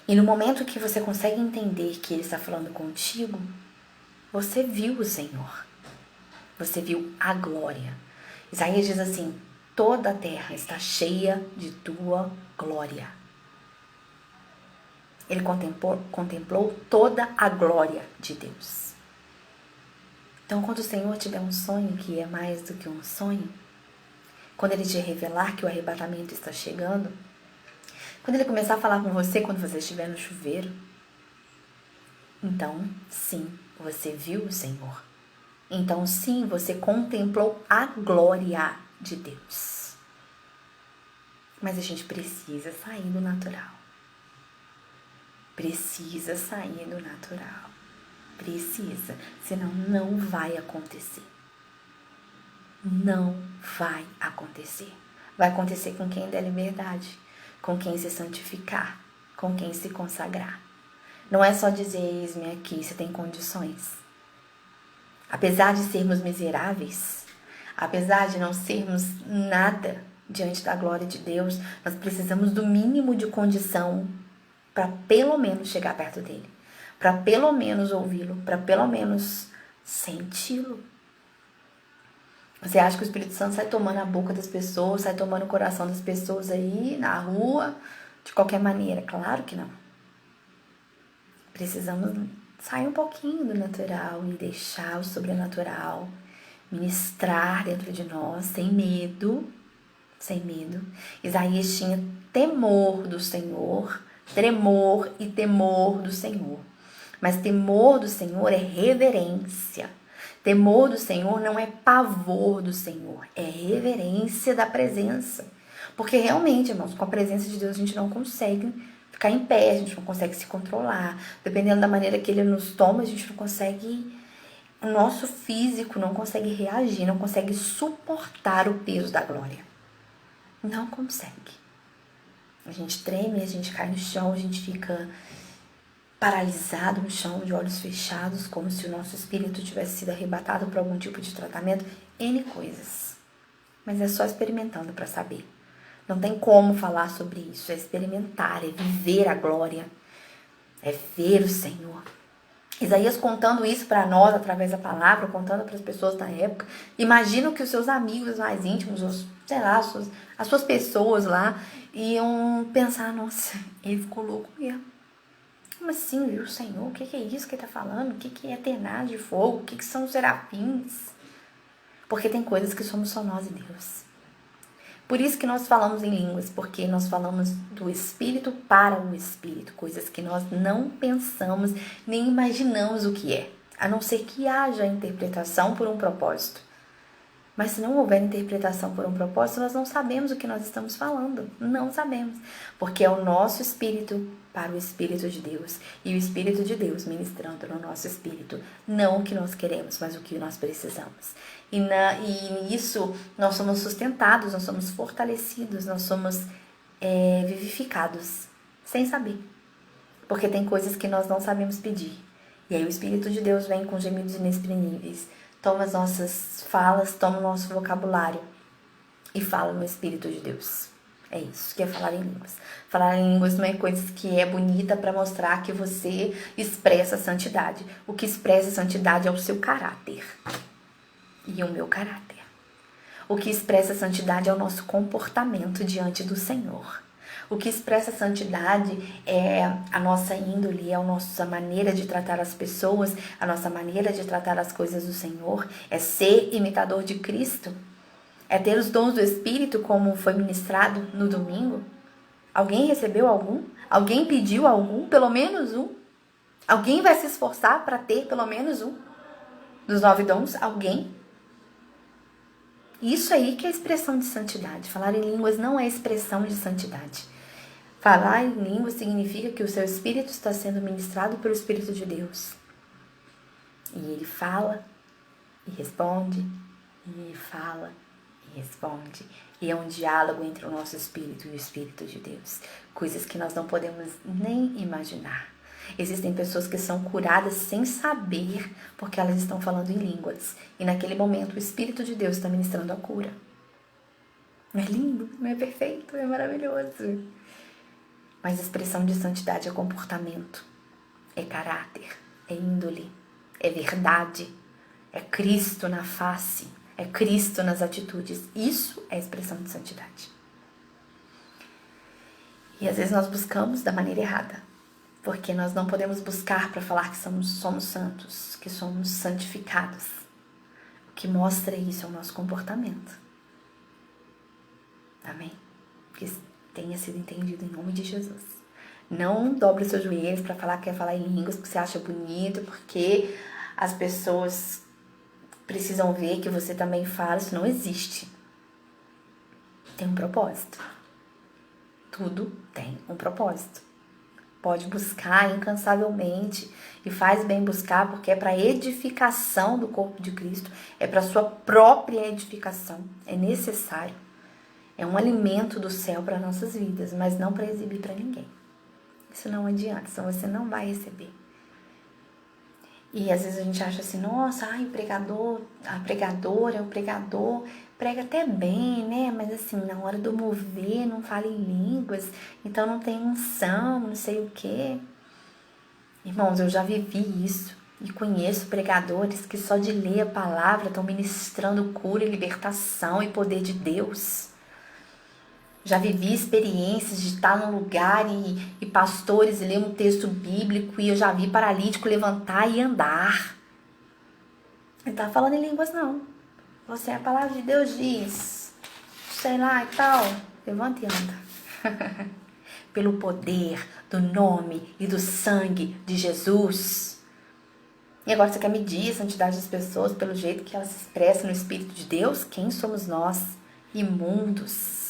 E no momento que você consegue entender que Ele está falando contigo, você viu o Senhor. Você viu a glória. Isaías diz assim, toda a terra está cheia de tua glória. Ele contemplou toda a glória de Deus. Então, quando o Senhor tiver um sonho que é mais do que um sonho, quando Ele te revelar que o arrebatamento está chegando, quando Ele começar a falar com você quando você estiver no chuveiro, então, sim, você viu o Senhor. Então, sim, você contemplou a glória de Deus. Mas a gente precisa sair do natural. Precisa sair do natural. Precisa. Senão não vai acontecer. Não vai acontecer. Vai acontecer com quem der liberdade, com quem se santificar, com quem se consagrar. Não é só dizer, eis-me aqui, você tem condições. Apesar de sermos miseráveis, apesar de não sermos nada diante da glória de Deus, nós precisamos do mínimo de condição para pelo menos chegar perto dele, para pelo menos ouvi-lo, para pelo menos senti-lo. Você acha que o Espírito Santo sai tomando a boca das pessoas, sai tomando o coração das pessoas aí na rua, de qualquer maneira? Claro que não. Precisamos sair um pouquinho do natural e deixar o sobrenatural ministrar dentro de nós, sem medo. Sem medo. Isaías tinha temor do Senhor, tremor e temor do Senhor. Mas temor do Senhor é reverência. Temor do Senhor não é pavor do Senhor, é reverência da presença. Porque realmente, irmãos, com a presença de Deus a gente não consegue ficar em pé, a gente não consegue se controlar. Dependendo da maneira que Ele nos toma, a gente não consegue... O nosso físico não consegue reagir, não consegue suportar o peso da glória. Não consegue. A gente treme, a gente cai no chão, a gente fica paralisado no chão, de olhos fechados, como se o nosso espírito tivesse sido arrebatado por algum tipo de tratamento, N coisas. Mas é só experimentando para saber. Não tem como falar sobre isso, é experimentar, é viver a glória, é ver o Senhor. Isaías contando isso para nós através da palavra, contando para as pessoas da época. Imagina que os seus amigos mais íntimos, os, sei lá, as suas pessoas lá, iam pensar, nossa, ele ficou louco mesmo. Como assim, viu, Senhor? O que é isso que ele está falando? O que é tenaz de fogo? O que são os serafins? Porque tem coisas que somos só nós e Deus. Por isso que nós falamos em línguas, porque nós falamos do Espírito para o Espírito, coisas que nós não pensamos nem imaginamos o que é, a não ser que haja interpretação por um propósito. Mas se não houver interpretação por um propósito, nós não sabemos o que nós estamos falando. Não sabemos. Porque é o nosso espírito para o Espírito de Deus. E o Espírito de Deus ministrando no nosso espírito. Não o que nós queremos, mas o que nós precisamos. E nisso nós somos sustentados, nós somos fortalecidos, nós somos vivificados. Sem saber. Porque tem coisas que nós não sabemos pedir. E aí o Espírito de Deus vem com gemidos inexprimíveis. Toma as nossas falas, toma o nosso vocabulário e fala no Espírito de Deus. É isso que é falar em línguas. Falar em línguas não é coisa que é bonita para mostrar que você expressa a santidade. O que expressa a santidade é o seu caráter e o meu caráter. O que expressa a santidade é o nosso comportamento diante do Senhor. O que expressa a santidade é a nossa índole, é a nossa maneira de tratar as pessoas, a nossa maneira de tratar as coisas do Senhor, é ser imitador de Cristo, é ter os dons do Espírito como foi ministrado no domingo. Alguém recebeu algum? Alguém pediu algum? Pelo menos um? Alguém vai se esforçar para ter pelo menos um dos 9 dons? Alguém? Isso aí que é expressão de santidade. Falar em línguas não é expressão de santidade. Falar em línguas significa que o seu espírito está sendo ministrado pelo Espírito de Deus. E ele fala e responde, e ele fala e responde. E é um diálogo entre o nosso espírito e o Espírito de Deus. Coisas que nós não podemos nem imaginar. Existem pessoas que são curadas sem saber porque elas estão falando em línguas. E naquele momento o Espírito de Deus está ministrando a cura. Não é lindo? Não é perfeito? É maravilhoso. Mas a expressão de santidade é comportamento, é caráter, é índole, é verdade, é Cristo na face, é Cristo nas atitudes. Isso é a expressão de santidade. E às vezes nós buscamos da maneira errada, porque nós não podemos buscar para falar que somos santos, que somos santificados. O que mostra isso é o nosso comportamento. Amém? Que tenha sido entendido em nome de Jesus. Não dobre os seus joelhos para falar que quer falar em línguas porque você acha bonito, porque as pessoas precisam ver que você também fala. Isso não existe. Tem um propósito. Tudo tem um propósito. Pode buscar incansavelmente e faz bem buscar, porque é para edificação do corpo de Cristo, é para sua própria edificação, é necessário. É um alimento do céu para nossas vidas, mas não para exibir para ninguém. Isso não adianta, senão você não vai receber. E às vezes a gente acha assim, nossa, o pregador, a pregadora, o pregador prega até bem, né? Mas assim, na hora do mover, não fala em línguas, então não tem unção, não sei o quê. Irmãos, eu já vivi isso e conheço pregadores que só de ler a palavra estão ministrando cura e libertação e poder de Deus. Já vivi experiências de estar num lugar e pastores ler um texto bíblico e eu já vi paralítico levantar e andar. Não tá falando em línguas, não. Você, a palavra de Deus diz, sei lá e tal, levanta e anda. Pelo poder do nome e do sangue de Jesus. E agora você quer medir a santidade das pessoas pelo jeito que elas se expressam no Espírito de Deus? Quem somos nós? Imundos.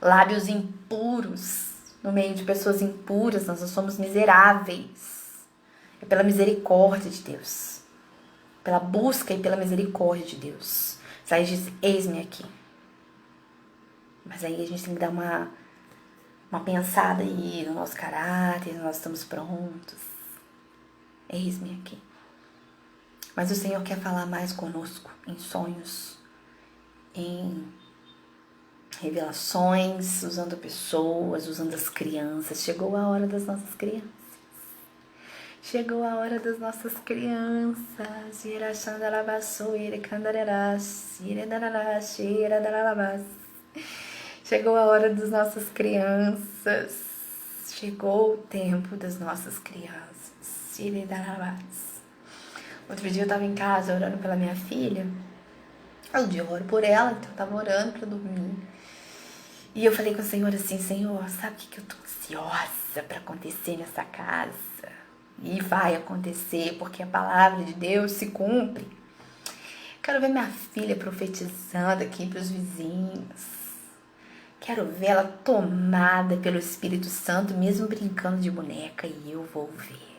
Lábios impuros. No meio de pessoas impuras, nós somos miseráveis. É pela misericórdia de Deus. Pela busca e pela misericórdia de Deus. Isaías diz, eis-me aqui. Mas aí a gente tem que dar uma pensada aí no nosso caráter, nós estamos prontos. Eis-me aqui. Mas o Senhor quer falar mais conosco em sonhos, em revelações, usando pessoas, usando as crianças. Chegou a hora das nossas crianças. Chegou a hora das nossas crianças. Chegou a hora das nossas crianças. Chegou o tempo das nossas crianças. Outro dia eu estava em casa orando pela minha filha. Um dia eu oro por ela, então eu estava orando para dormir. E eu falei com o Senhor assim, Senhor, sabe o que eu tô ansiosa para acontecer nessa casa? E vai acontecer, porque a palavra de Deus se cumpre. Quero ver minha filha profetizando aqui para os vizinhos. Quero ver ela tomada pelo Espírito Santo, mesmo brincando de boneca, e eu vou ver.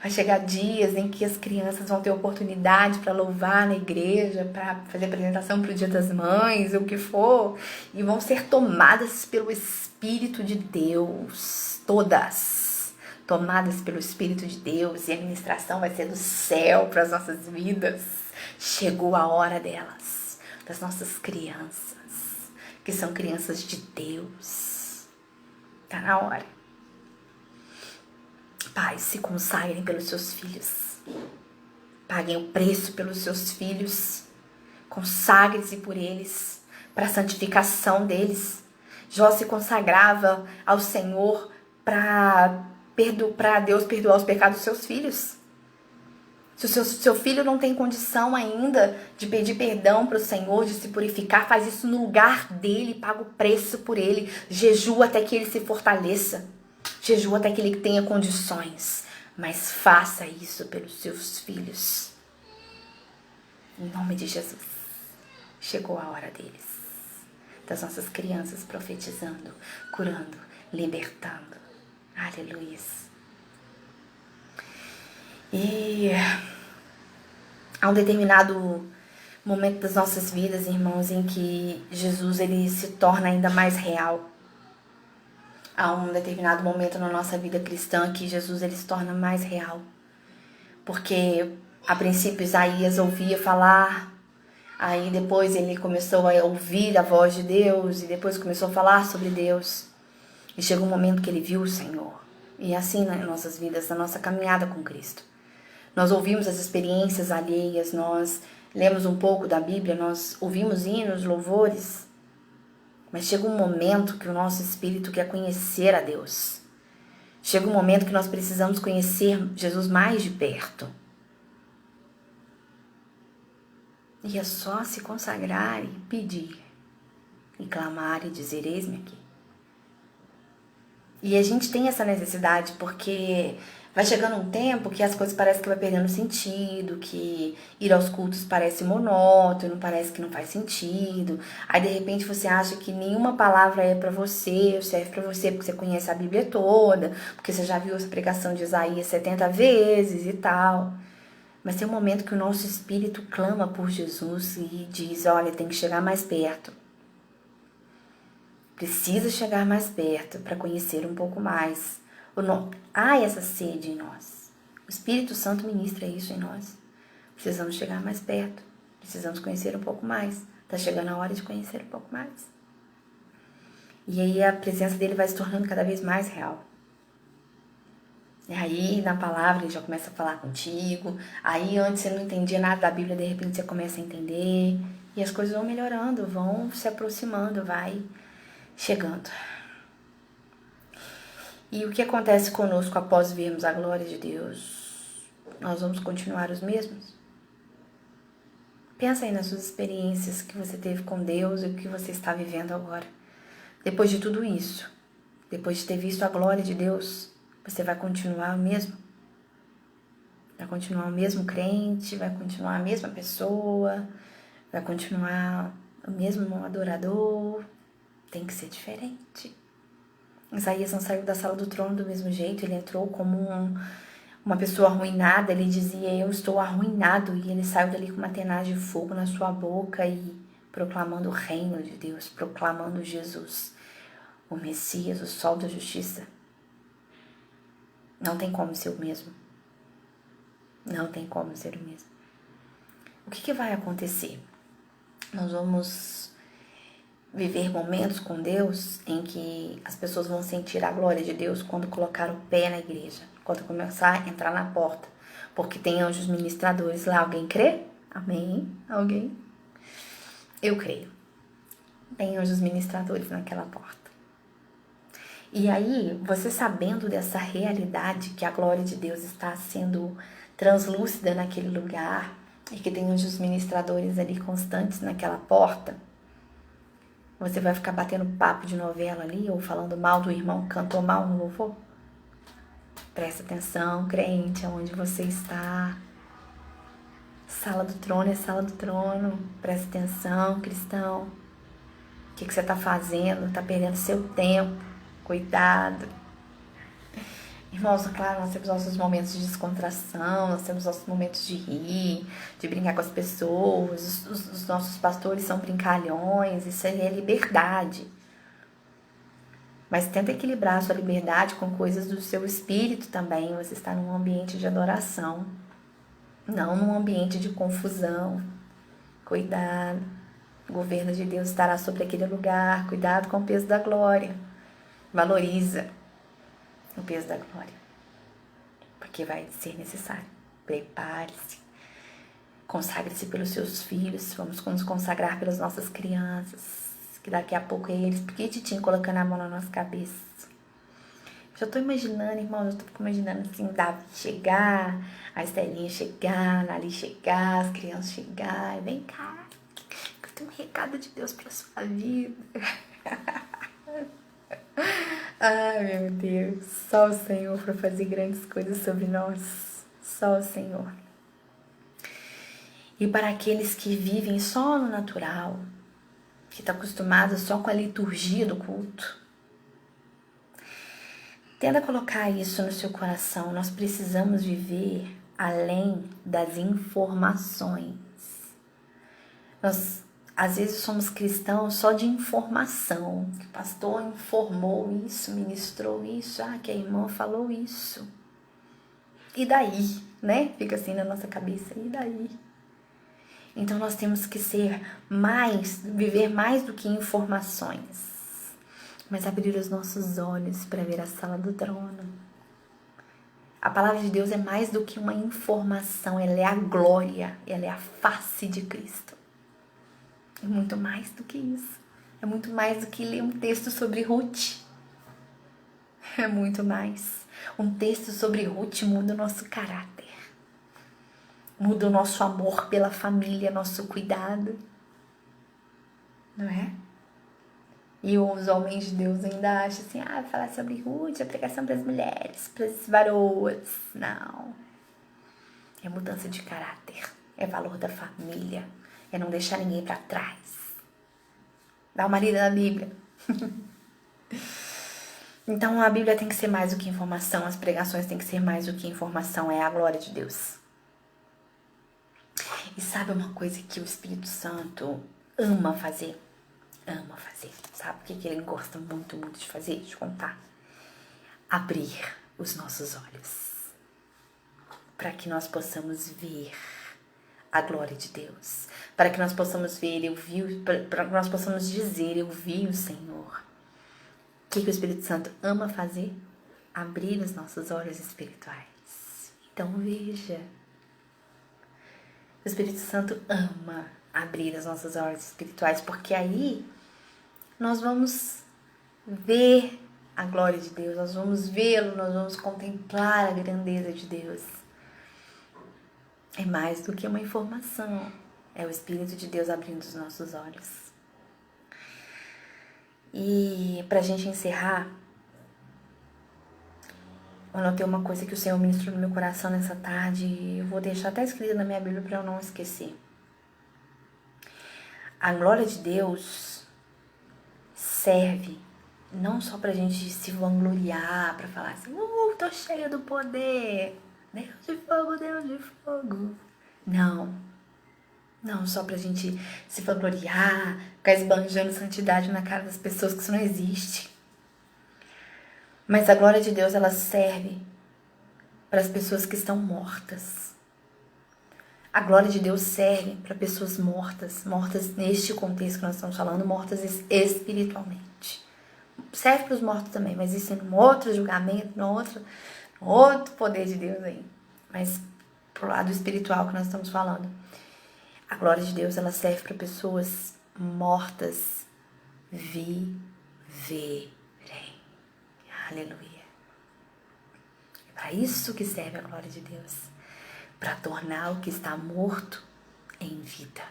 Vai chegar dias em que as crianças vão ter oportunidade para louvar na igreja, para fazer apresentação para o Dia das Mães, o que for, e vão ser tomadas pelo Espírito de Deus, todas. Tomadas pelo Espírito de Deus, e a ministração vai ser do céu para as nossas vidas. Chegou a hora delas, das nossas crianças, que são crianças de Deus. Tá na hora. Pais, se consagrem pelos seus filhos. Paguem o preço pelos seus filhos. Consagre-se por eles, para a santificação deles. Jó se consagrava ao Senhor para Deus perdoar os pecados dos seus filhos. Se o seu filho não tem condição ainda de pedir perdão para o Senhor, de se purificar, faz isso no lugar dele, paga o preço por ele, jejua até que ele se fortaleça, jejua até que ele tenha condições, mas faça isso pelos seus filhos. Em nome de Jesus, chegou a hora deles, das nossas crianças profetizando, curando, libertando. Aleluia. E há um determinado momento das nossas vidas, irmãos, em que Jesus ele se torna ainda mais real. Há um determinado momento na nossa vida cristã que Jesus ele se torna mais real. Porque a princípio Isaías ouvia falar, aí depois ele começou a ouvir a voz de Deus e depois começou a falar sobre Deus. E chegou um momento que ele viu o Senhor. E assim nas nossas vidas, na nossa caminhada com Cristo. Nós ouvimos as experiências alheias, nós lemos um pouco da Bíblia, nós ouvimos hinos, louvores. Mas chega um momento que o nosso espírito quer conhecer a Deus. Chega um momento que nós precisamos conhecer Jesus mais de perto. E é só se consagrar e pedir. E clamar e dizer, eis-me aqui. E a gente tem essa necessidade porque Vai chegando um tempo que as coisas parecem que vai perdendo sentido, que ir aos cultos parece monótono, parece que não faz sentido. Aí de repente você acha que nenhuma palavra é pra você, serve pra você porque você conhece a Bíblia toda, porque você já viu essa pregação de Isaías 70 vezes e tal. Mas tem um momento que o nosso espírito clama por Jesus e diz, olha, tem que chegar mais perto. Precisa chegar mais perto para conhecer um pouco mais. Há essa sede em nós. O Espírito Santo ministra isso em nós. Precisamos chegar mais perto. Precisamos conhecer um pouco mais. Está chegando a hora de conhecer um pouco mais. E aí a presença dele vai se tornando cada vez mais real. E aí na palavra ele já começa a falar contigo. Aí antes você não entendia nada da Bíblia, de repente você começa a entender. E as coisas vão melhorando, vão se aproximando, vai chegando. E o que acontece conosco após vermos a glória de Deus? Nós vamos continuar os mesmos? Pensa aí nas suas experiências que você teve com Deus e o que você está vivendo agora. Depois de tudo isso, depois de ter visto a glória de Deus, você vai continuar o mesmo? Vai continuar o mesmo crente? Vai continuar a mesma pessoa? Vai continuar o mesmo adorador? Tem que ser diferente. Isaías não saiu da sala do trono do mesmo jeito, ele entrou como uma pessoa arruinada, ele dizia, eu estou arruinado, e ele saiu dali com uma tenaz de fogo na sua boca e proclamando o reino de Deus, proclamando Jesus, o Messias, o sol da justiça. Não tem como ser o mesmo. Não tem como ser o mesmo. O que vai acontecer? Nós vamos viver momentos com Deus em que as pessoas vão sentir a glória de Deus quando colocar o pé na igreja, quando começar a entrar na porta, porque tem anjos ministradores lá. Alguém crê? Amém? Alguém? Eu creio. Tem anjos ministradores naquela porta. E aí, você sabendo dessa realidade que a glória de Deus está sendo translúcida naquele lugar e que tem anjos ministradores ali constantes naquela porta, você vai ficar batendo papo de novela ali ou falando mal do irmão que cantou mal no louvor? Presta atenção, crente, aonde você está. Sala do trono é sala do trono. Presta atenção, cristão. O que você está fazendo? Está perdendo seu tempo. Cuidado. Irmãos, claro, nós temos nossos momentos de descontração, nós temos nossos momentos de rir, de brincar com as pessoas, os nossos pastores são brincalhões, isso aí é liberdade. Mas tenta equilibrar a sua liberdade com coisas do seu espírito também. Você está num ambiente de adoração, não num ambiente de confusão. Cuidado, o governo de Deus estará sobre aquele lugar, cuidado com o peso da glória. Valoriza o peso da glória, porque vai ser necessário. Prepare-se, consagre-se pelos seus filhos, vamos nos consagrar pelas nossas crianças, que daqui a pouco é eles piquititinho colocando a mão na nossa cabeça. Já tô imaginando, irmão, já tô imaginando assim, Davi chegar, a Estelinha chegar, a Nali chegar, as crianças chegar, vem cá, eu tenho um recado de Deus pra sua vida. Ai, meu Deus, só o Senhor para fazer grandes coisas sobre nós, só o Senhor. E para aqueles que vivem só no natural, que está acostumado só com a liturgia do culto, tenta colocar isso no seu coração. Nós precisamos viver além das informações. Nós às vezes somos cristãos só de informação, que o pastor informou isso, ministrou isso, que a irmã falou isso. E daí, né? Fica assim na nossa cabeça, e daí? Então nós temos que viver mais do que informações, mas abrir os nossos olhos para ver a sala do trono. A palavra de Deus é mais do que uma informação, ela é a glória, ela é a face de Cristo. É muito mais do que isso. É muito mais do que ler um texto sobre Ruth. É muito mais. Um texto sobre Ruth muda o nosso caráter. Muda o nosso amor pela família, nosso cuidado. Não é? E os homens de Deus ainda acham assim, falar sobre Ruth, a pregação para as mulheres, para as varoas. Não. É mudança de caráter, é valor da família, é não deixar ninguém para trás. Dá uma lida na Bíblia. Então a Bíblia tem que ser mais do que informação, as pregações têm que ser mais do que informação, é a glória de Deus. E sabe uma coisa que o Espírito Santo ama fazer? Ama fazer. Sabe o que ele gosta muito, muito de fazer? De contar. Abrir os nossos olhos. Para que nós possamos ver a glória de Deus. Para que nós possamos ver, para que nós possamos dizer, eu vi o Senhor. O que o Espírito Santo ama fazer? Abrir os nossos olhos espirituais. Então veja. O Espírito Santo ama abrir os nossos olhos espirituais, porque aí nós vamos ver a glória de Deus, nós vamos vê-lo, nós vamos contemplar a grandeza de Deus. É mais do que uma informação, é o Espírito de Deus abrindo os nossos olhos. E pra gente encerrar, eu anotei uma coisa que o Senhor ministrou no meu coração nessa tarde, e eu vou deixar até escrita na minha Bíblia para eu não esquecer. A glória de Deus serve não só pra gente se vangloriar, pra falar assim, tô cheia do poder, Deus de fogo, Deus de fogo. Não só pra gente se vangloriar, ficar esbanjando santidade na cara das pessoas, que isso não existe. Mas a glória de Deus, ela serve para as pessoas que estão mortas. A glória de Deus serve para pessoas mortas neste contexto que nós estamos falando, mortas espiritualmente. Serve para os mortos também, mas isso é um outro julgamento, outro poder de Deus aí. Mas pro lado espiritual que nós estamos falando. A glória de Deus, ela serve para pessoas mortas viverem. Aleluia. É para isso que serve a glória de Deus. Para tornar o que está morto em vida.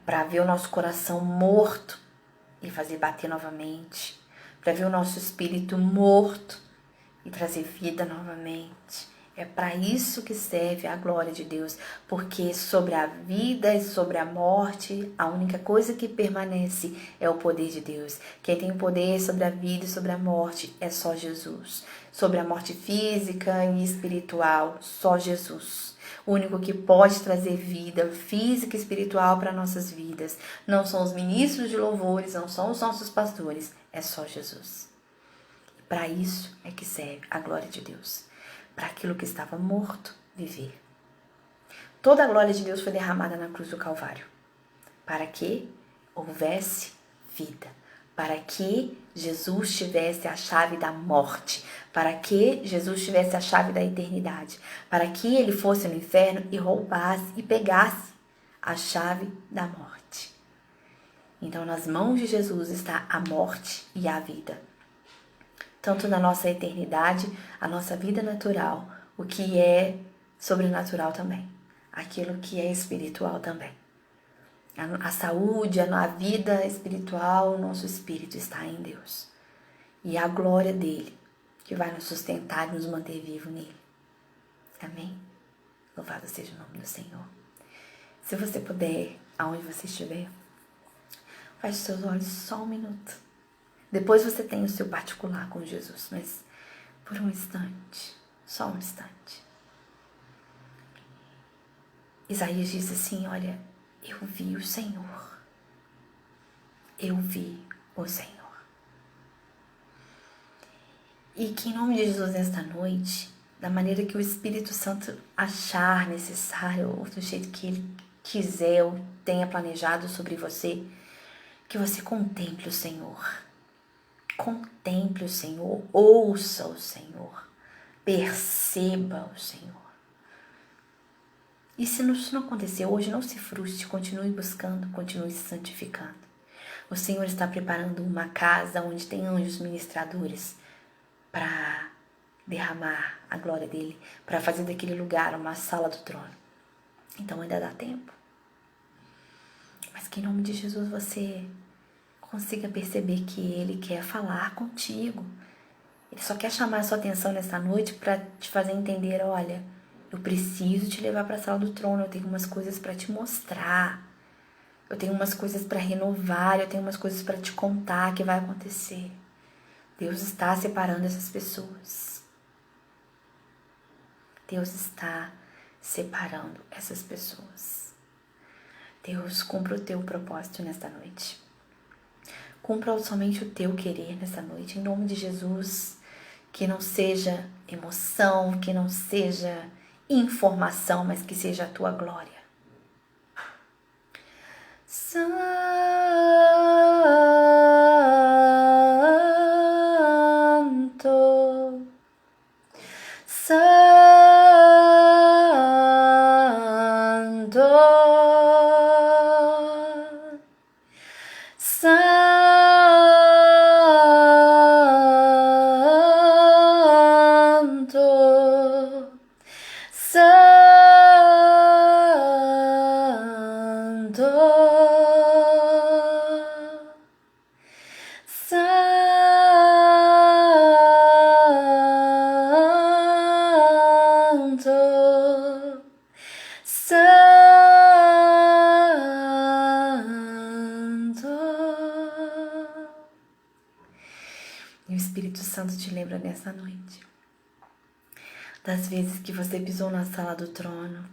Para ver o nosso coração morto e fazer bater novamente. Para ver o nosso espírito morto e trazer vida novamente. É para isso que serve a glória de Deus. Porque sobre a vida e sobre a morte, a única coisa que permanece é o poder de Deus. Quem tem o poder sobre a vida e sobre a morte é só Jesus. Sobre a morte física e espiritual, só Jesus. O único que pode trazer vida física e espiritual para nossas vidas. Não são os ministros de louvores, não são os nossos pastores, é só Jesus. E para isso é que serve a glória de Deus. Para aquilo que estava morto, viver. Toda a glória de Deus foi derramada na cruz do Calvário. Para que houvesse vida. Para que Jesus tivesse a chave da morte. Para que Jesus tivesse a chave da eternidade. Para que ele fosse no inferno e roubasse e pegasse a chave da morte. Então, nas mãos de Jesus está a morte e a vida. Tanto na nossa eternidade, a nossa vida natural, o que é sobrenatural também. Aquilo que é espiritual também. A saúde, a vida espiritual, o nosso espírito está em Deus. E a glória dele, que vai nos sustentar e nos manter vivos nele. Amém? Louvado seja o nome do Senhor. Se você puder, aonde você estiver, feche seus olhos só um minuto. Depois você tem o seu particular com Jesus, mas por um instante, só um instante. Isaías diz assim, olha, eu vi o Senhor. Eu vi o Senhor. E que em nome de Jesus nesta noite, da maneira que o Espírito Santo achar necessário, ou do jeito que ele quiser ou tenha planejado sobre você, que você contemple o Senhor. Contemple o Senhor, ouça o Senhor, perceba o Senhor. E se isso não acontecer hoje, não se frustre, continue buscando, continue se santificando. O Senhor está preparando uma casa onde tem anjos ministradores para derramar a glória dele, para fazer daquele lugar uma sala do trono. Então ainda dá tempo. Mas que em nome de Jesus você consiga perceber que Ele quer falar contigo. Ele só quer chamar a sua atenção nessa noite para te fazer entender, olha, eu preciso te levar para a sala do trono, eu tenho umas coisas para te mostrar, eu tenho umas coisas para renovar, eu tenho umas coisas para te contar que vai acontecer. Deus está separando essas pessoas. Deus está separando essas pessoas. Deus, cumpra o teu propósito nesta noite. Cumpra somente o teu querer nessa noite, em nome de Jesus. Que não seja emoção, que não seja informação, mas que seja a tua glória. Santo, Santo, Santo, Santo, Santo, Santo. E o Espírito Santo te lembra nessa noite das vezes que você pisou na sala do trono.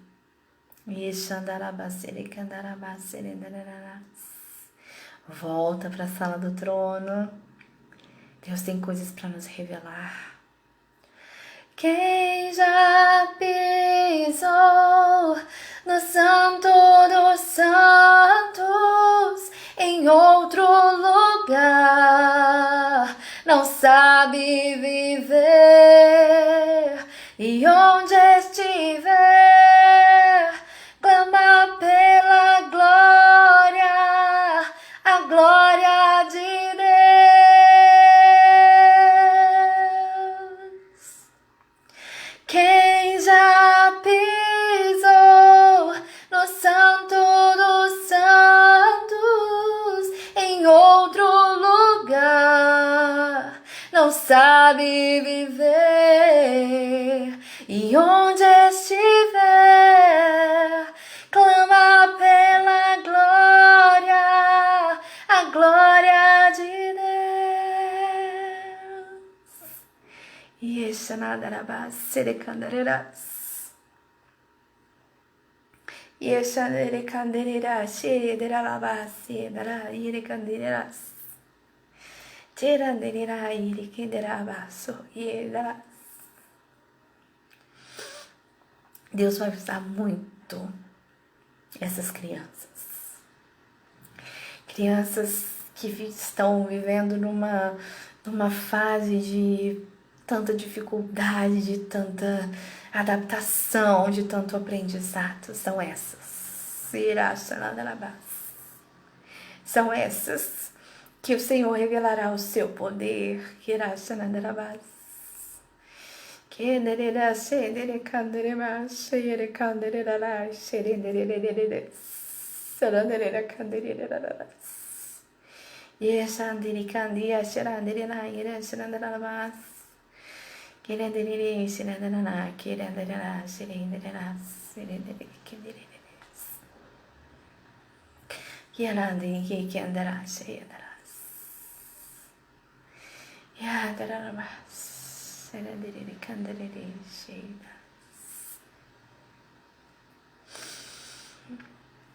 Volta para a sala do trono. Deus tem coisas para nos revelar. Quem já pisou no Santo dos Santos em outro lugar não sabe viver, e onde estiver clama pela glória, a glória de Deus. Quem já pisou no Santo dos Santos em outro lugar não sabe viver, e onde estiver clama pela glória, a glória de Deus. E esse nada serecandareras. E esse nerecandereras, xerederalabase, dara irecandereras. Tiranderira iriquenderabaço, ieras. Deus vai usar muito essas crianças. Crianças que estão vivendo numa fase de tanta dificuldade, de tanta adaptação, de tanto aprendizado. São essas. São essas que o Senhor revelará o seu poder.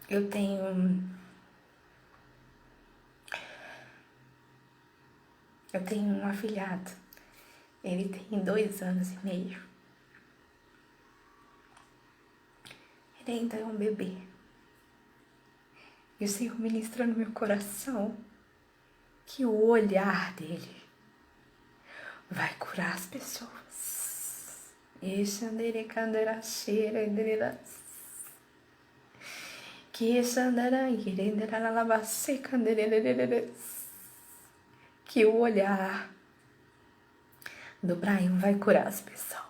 Eu tenho um afilhado. Ele tem 2 anos e meio. Ele ainda é um bebê. E o Senhor ministra no meu coração que o olhar dele vai curar as pessoas. Que o olhar do Brian vai curar as pessoas.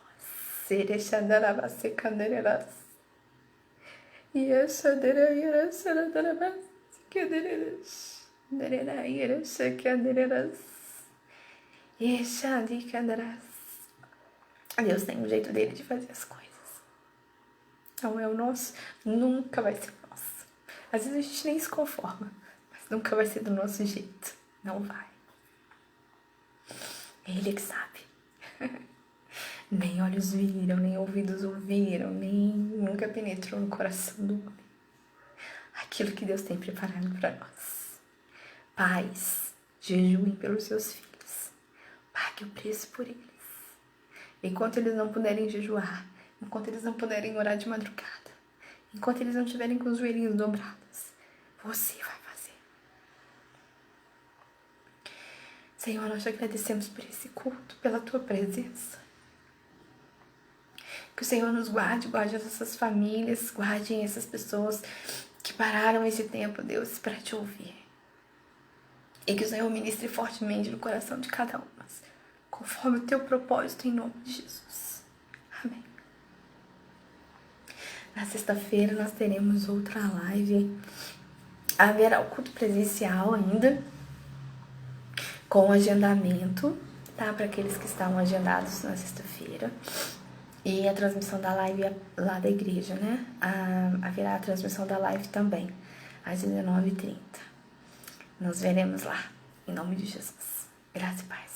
Deus tem um jeito dele de fazer as coisas. Não é o nosso, nunca vai ser o nosso. Às vezes a gente nem se conforma, mas nunca vai ser do nosso jeito. Não vai. É Ele que sabe. Nem olhos viram, nem ouvidos ouviram, nem nunca penetrou no coração do homem aquilo que Deus tem preparado para nós. Pais, jejuem pelos seus filhos. Pague o preço por eles. Enquanto eles não puderem jejuar, enquanto eles não puderem orar de madrugada, enquanto eles não estiverem com os joelhinhos dobrados, você vai fazer. Senhor, nós te agradecemos por esse culto, pela tua presença. Que o Senhor nos guarde, guarde as nossas famílias, guarde essas pessoas que pararam esse tempo, Deus, para te ouvir. E que o Senhor ministre fortemente no coração de cada um, conforme o teu propósito, em nome de Jesus. Amém. Na sexta-feira nós teremos outra live. Haverá o culto presencial ainda, com agendamento, tá? Para aqueles que estavam agendados na sexta-feira. E a transmissão da live lá da igreja, né? Haverá a transmissão da live também, às 19h30. Nos veremos lá, em nome de Jesus. Graça e paz.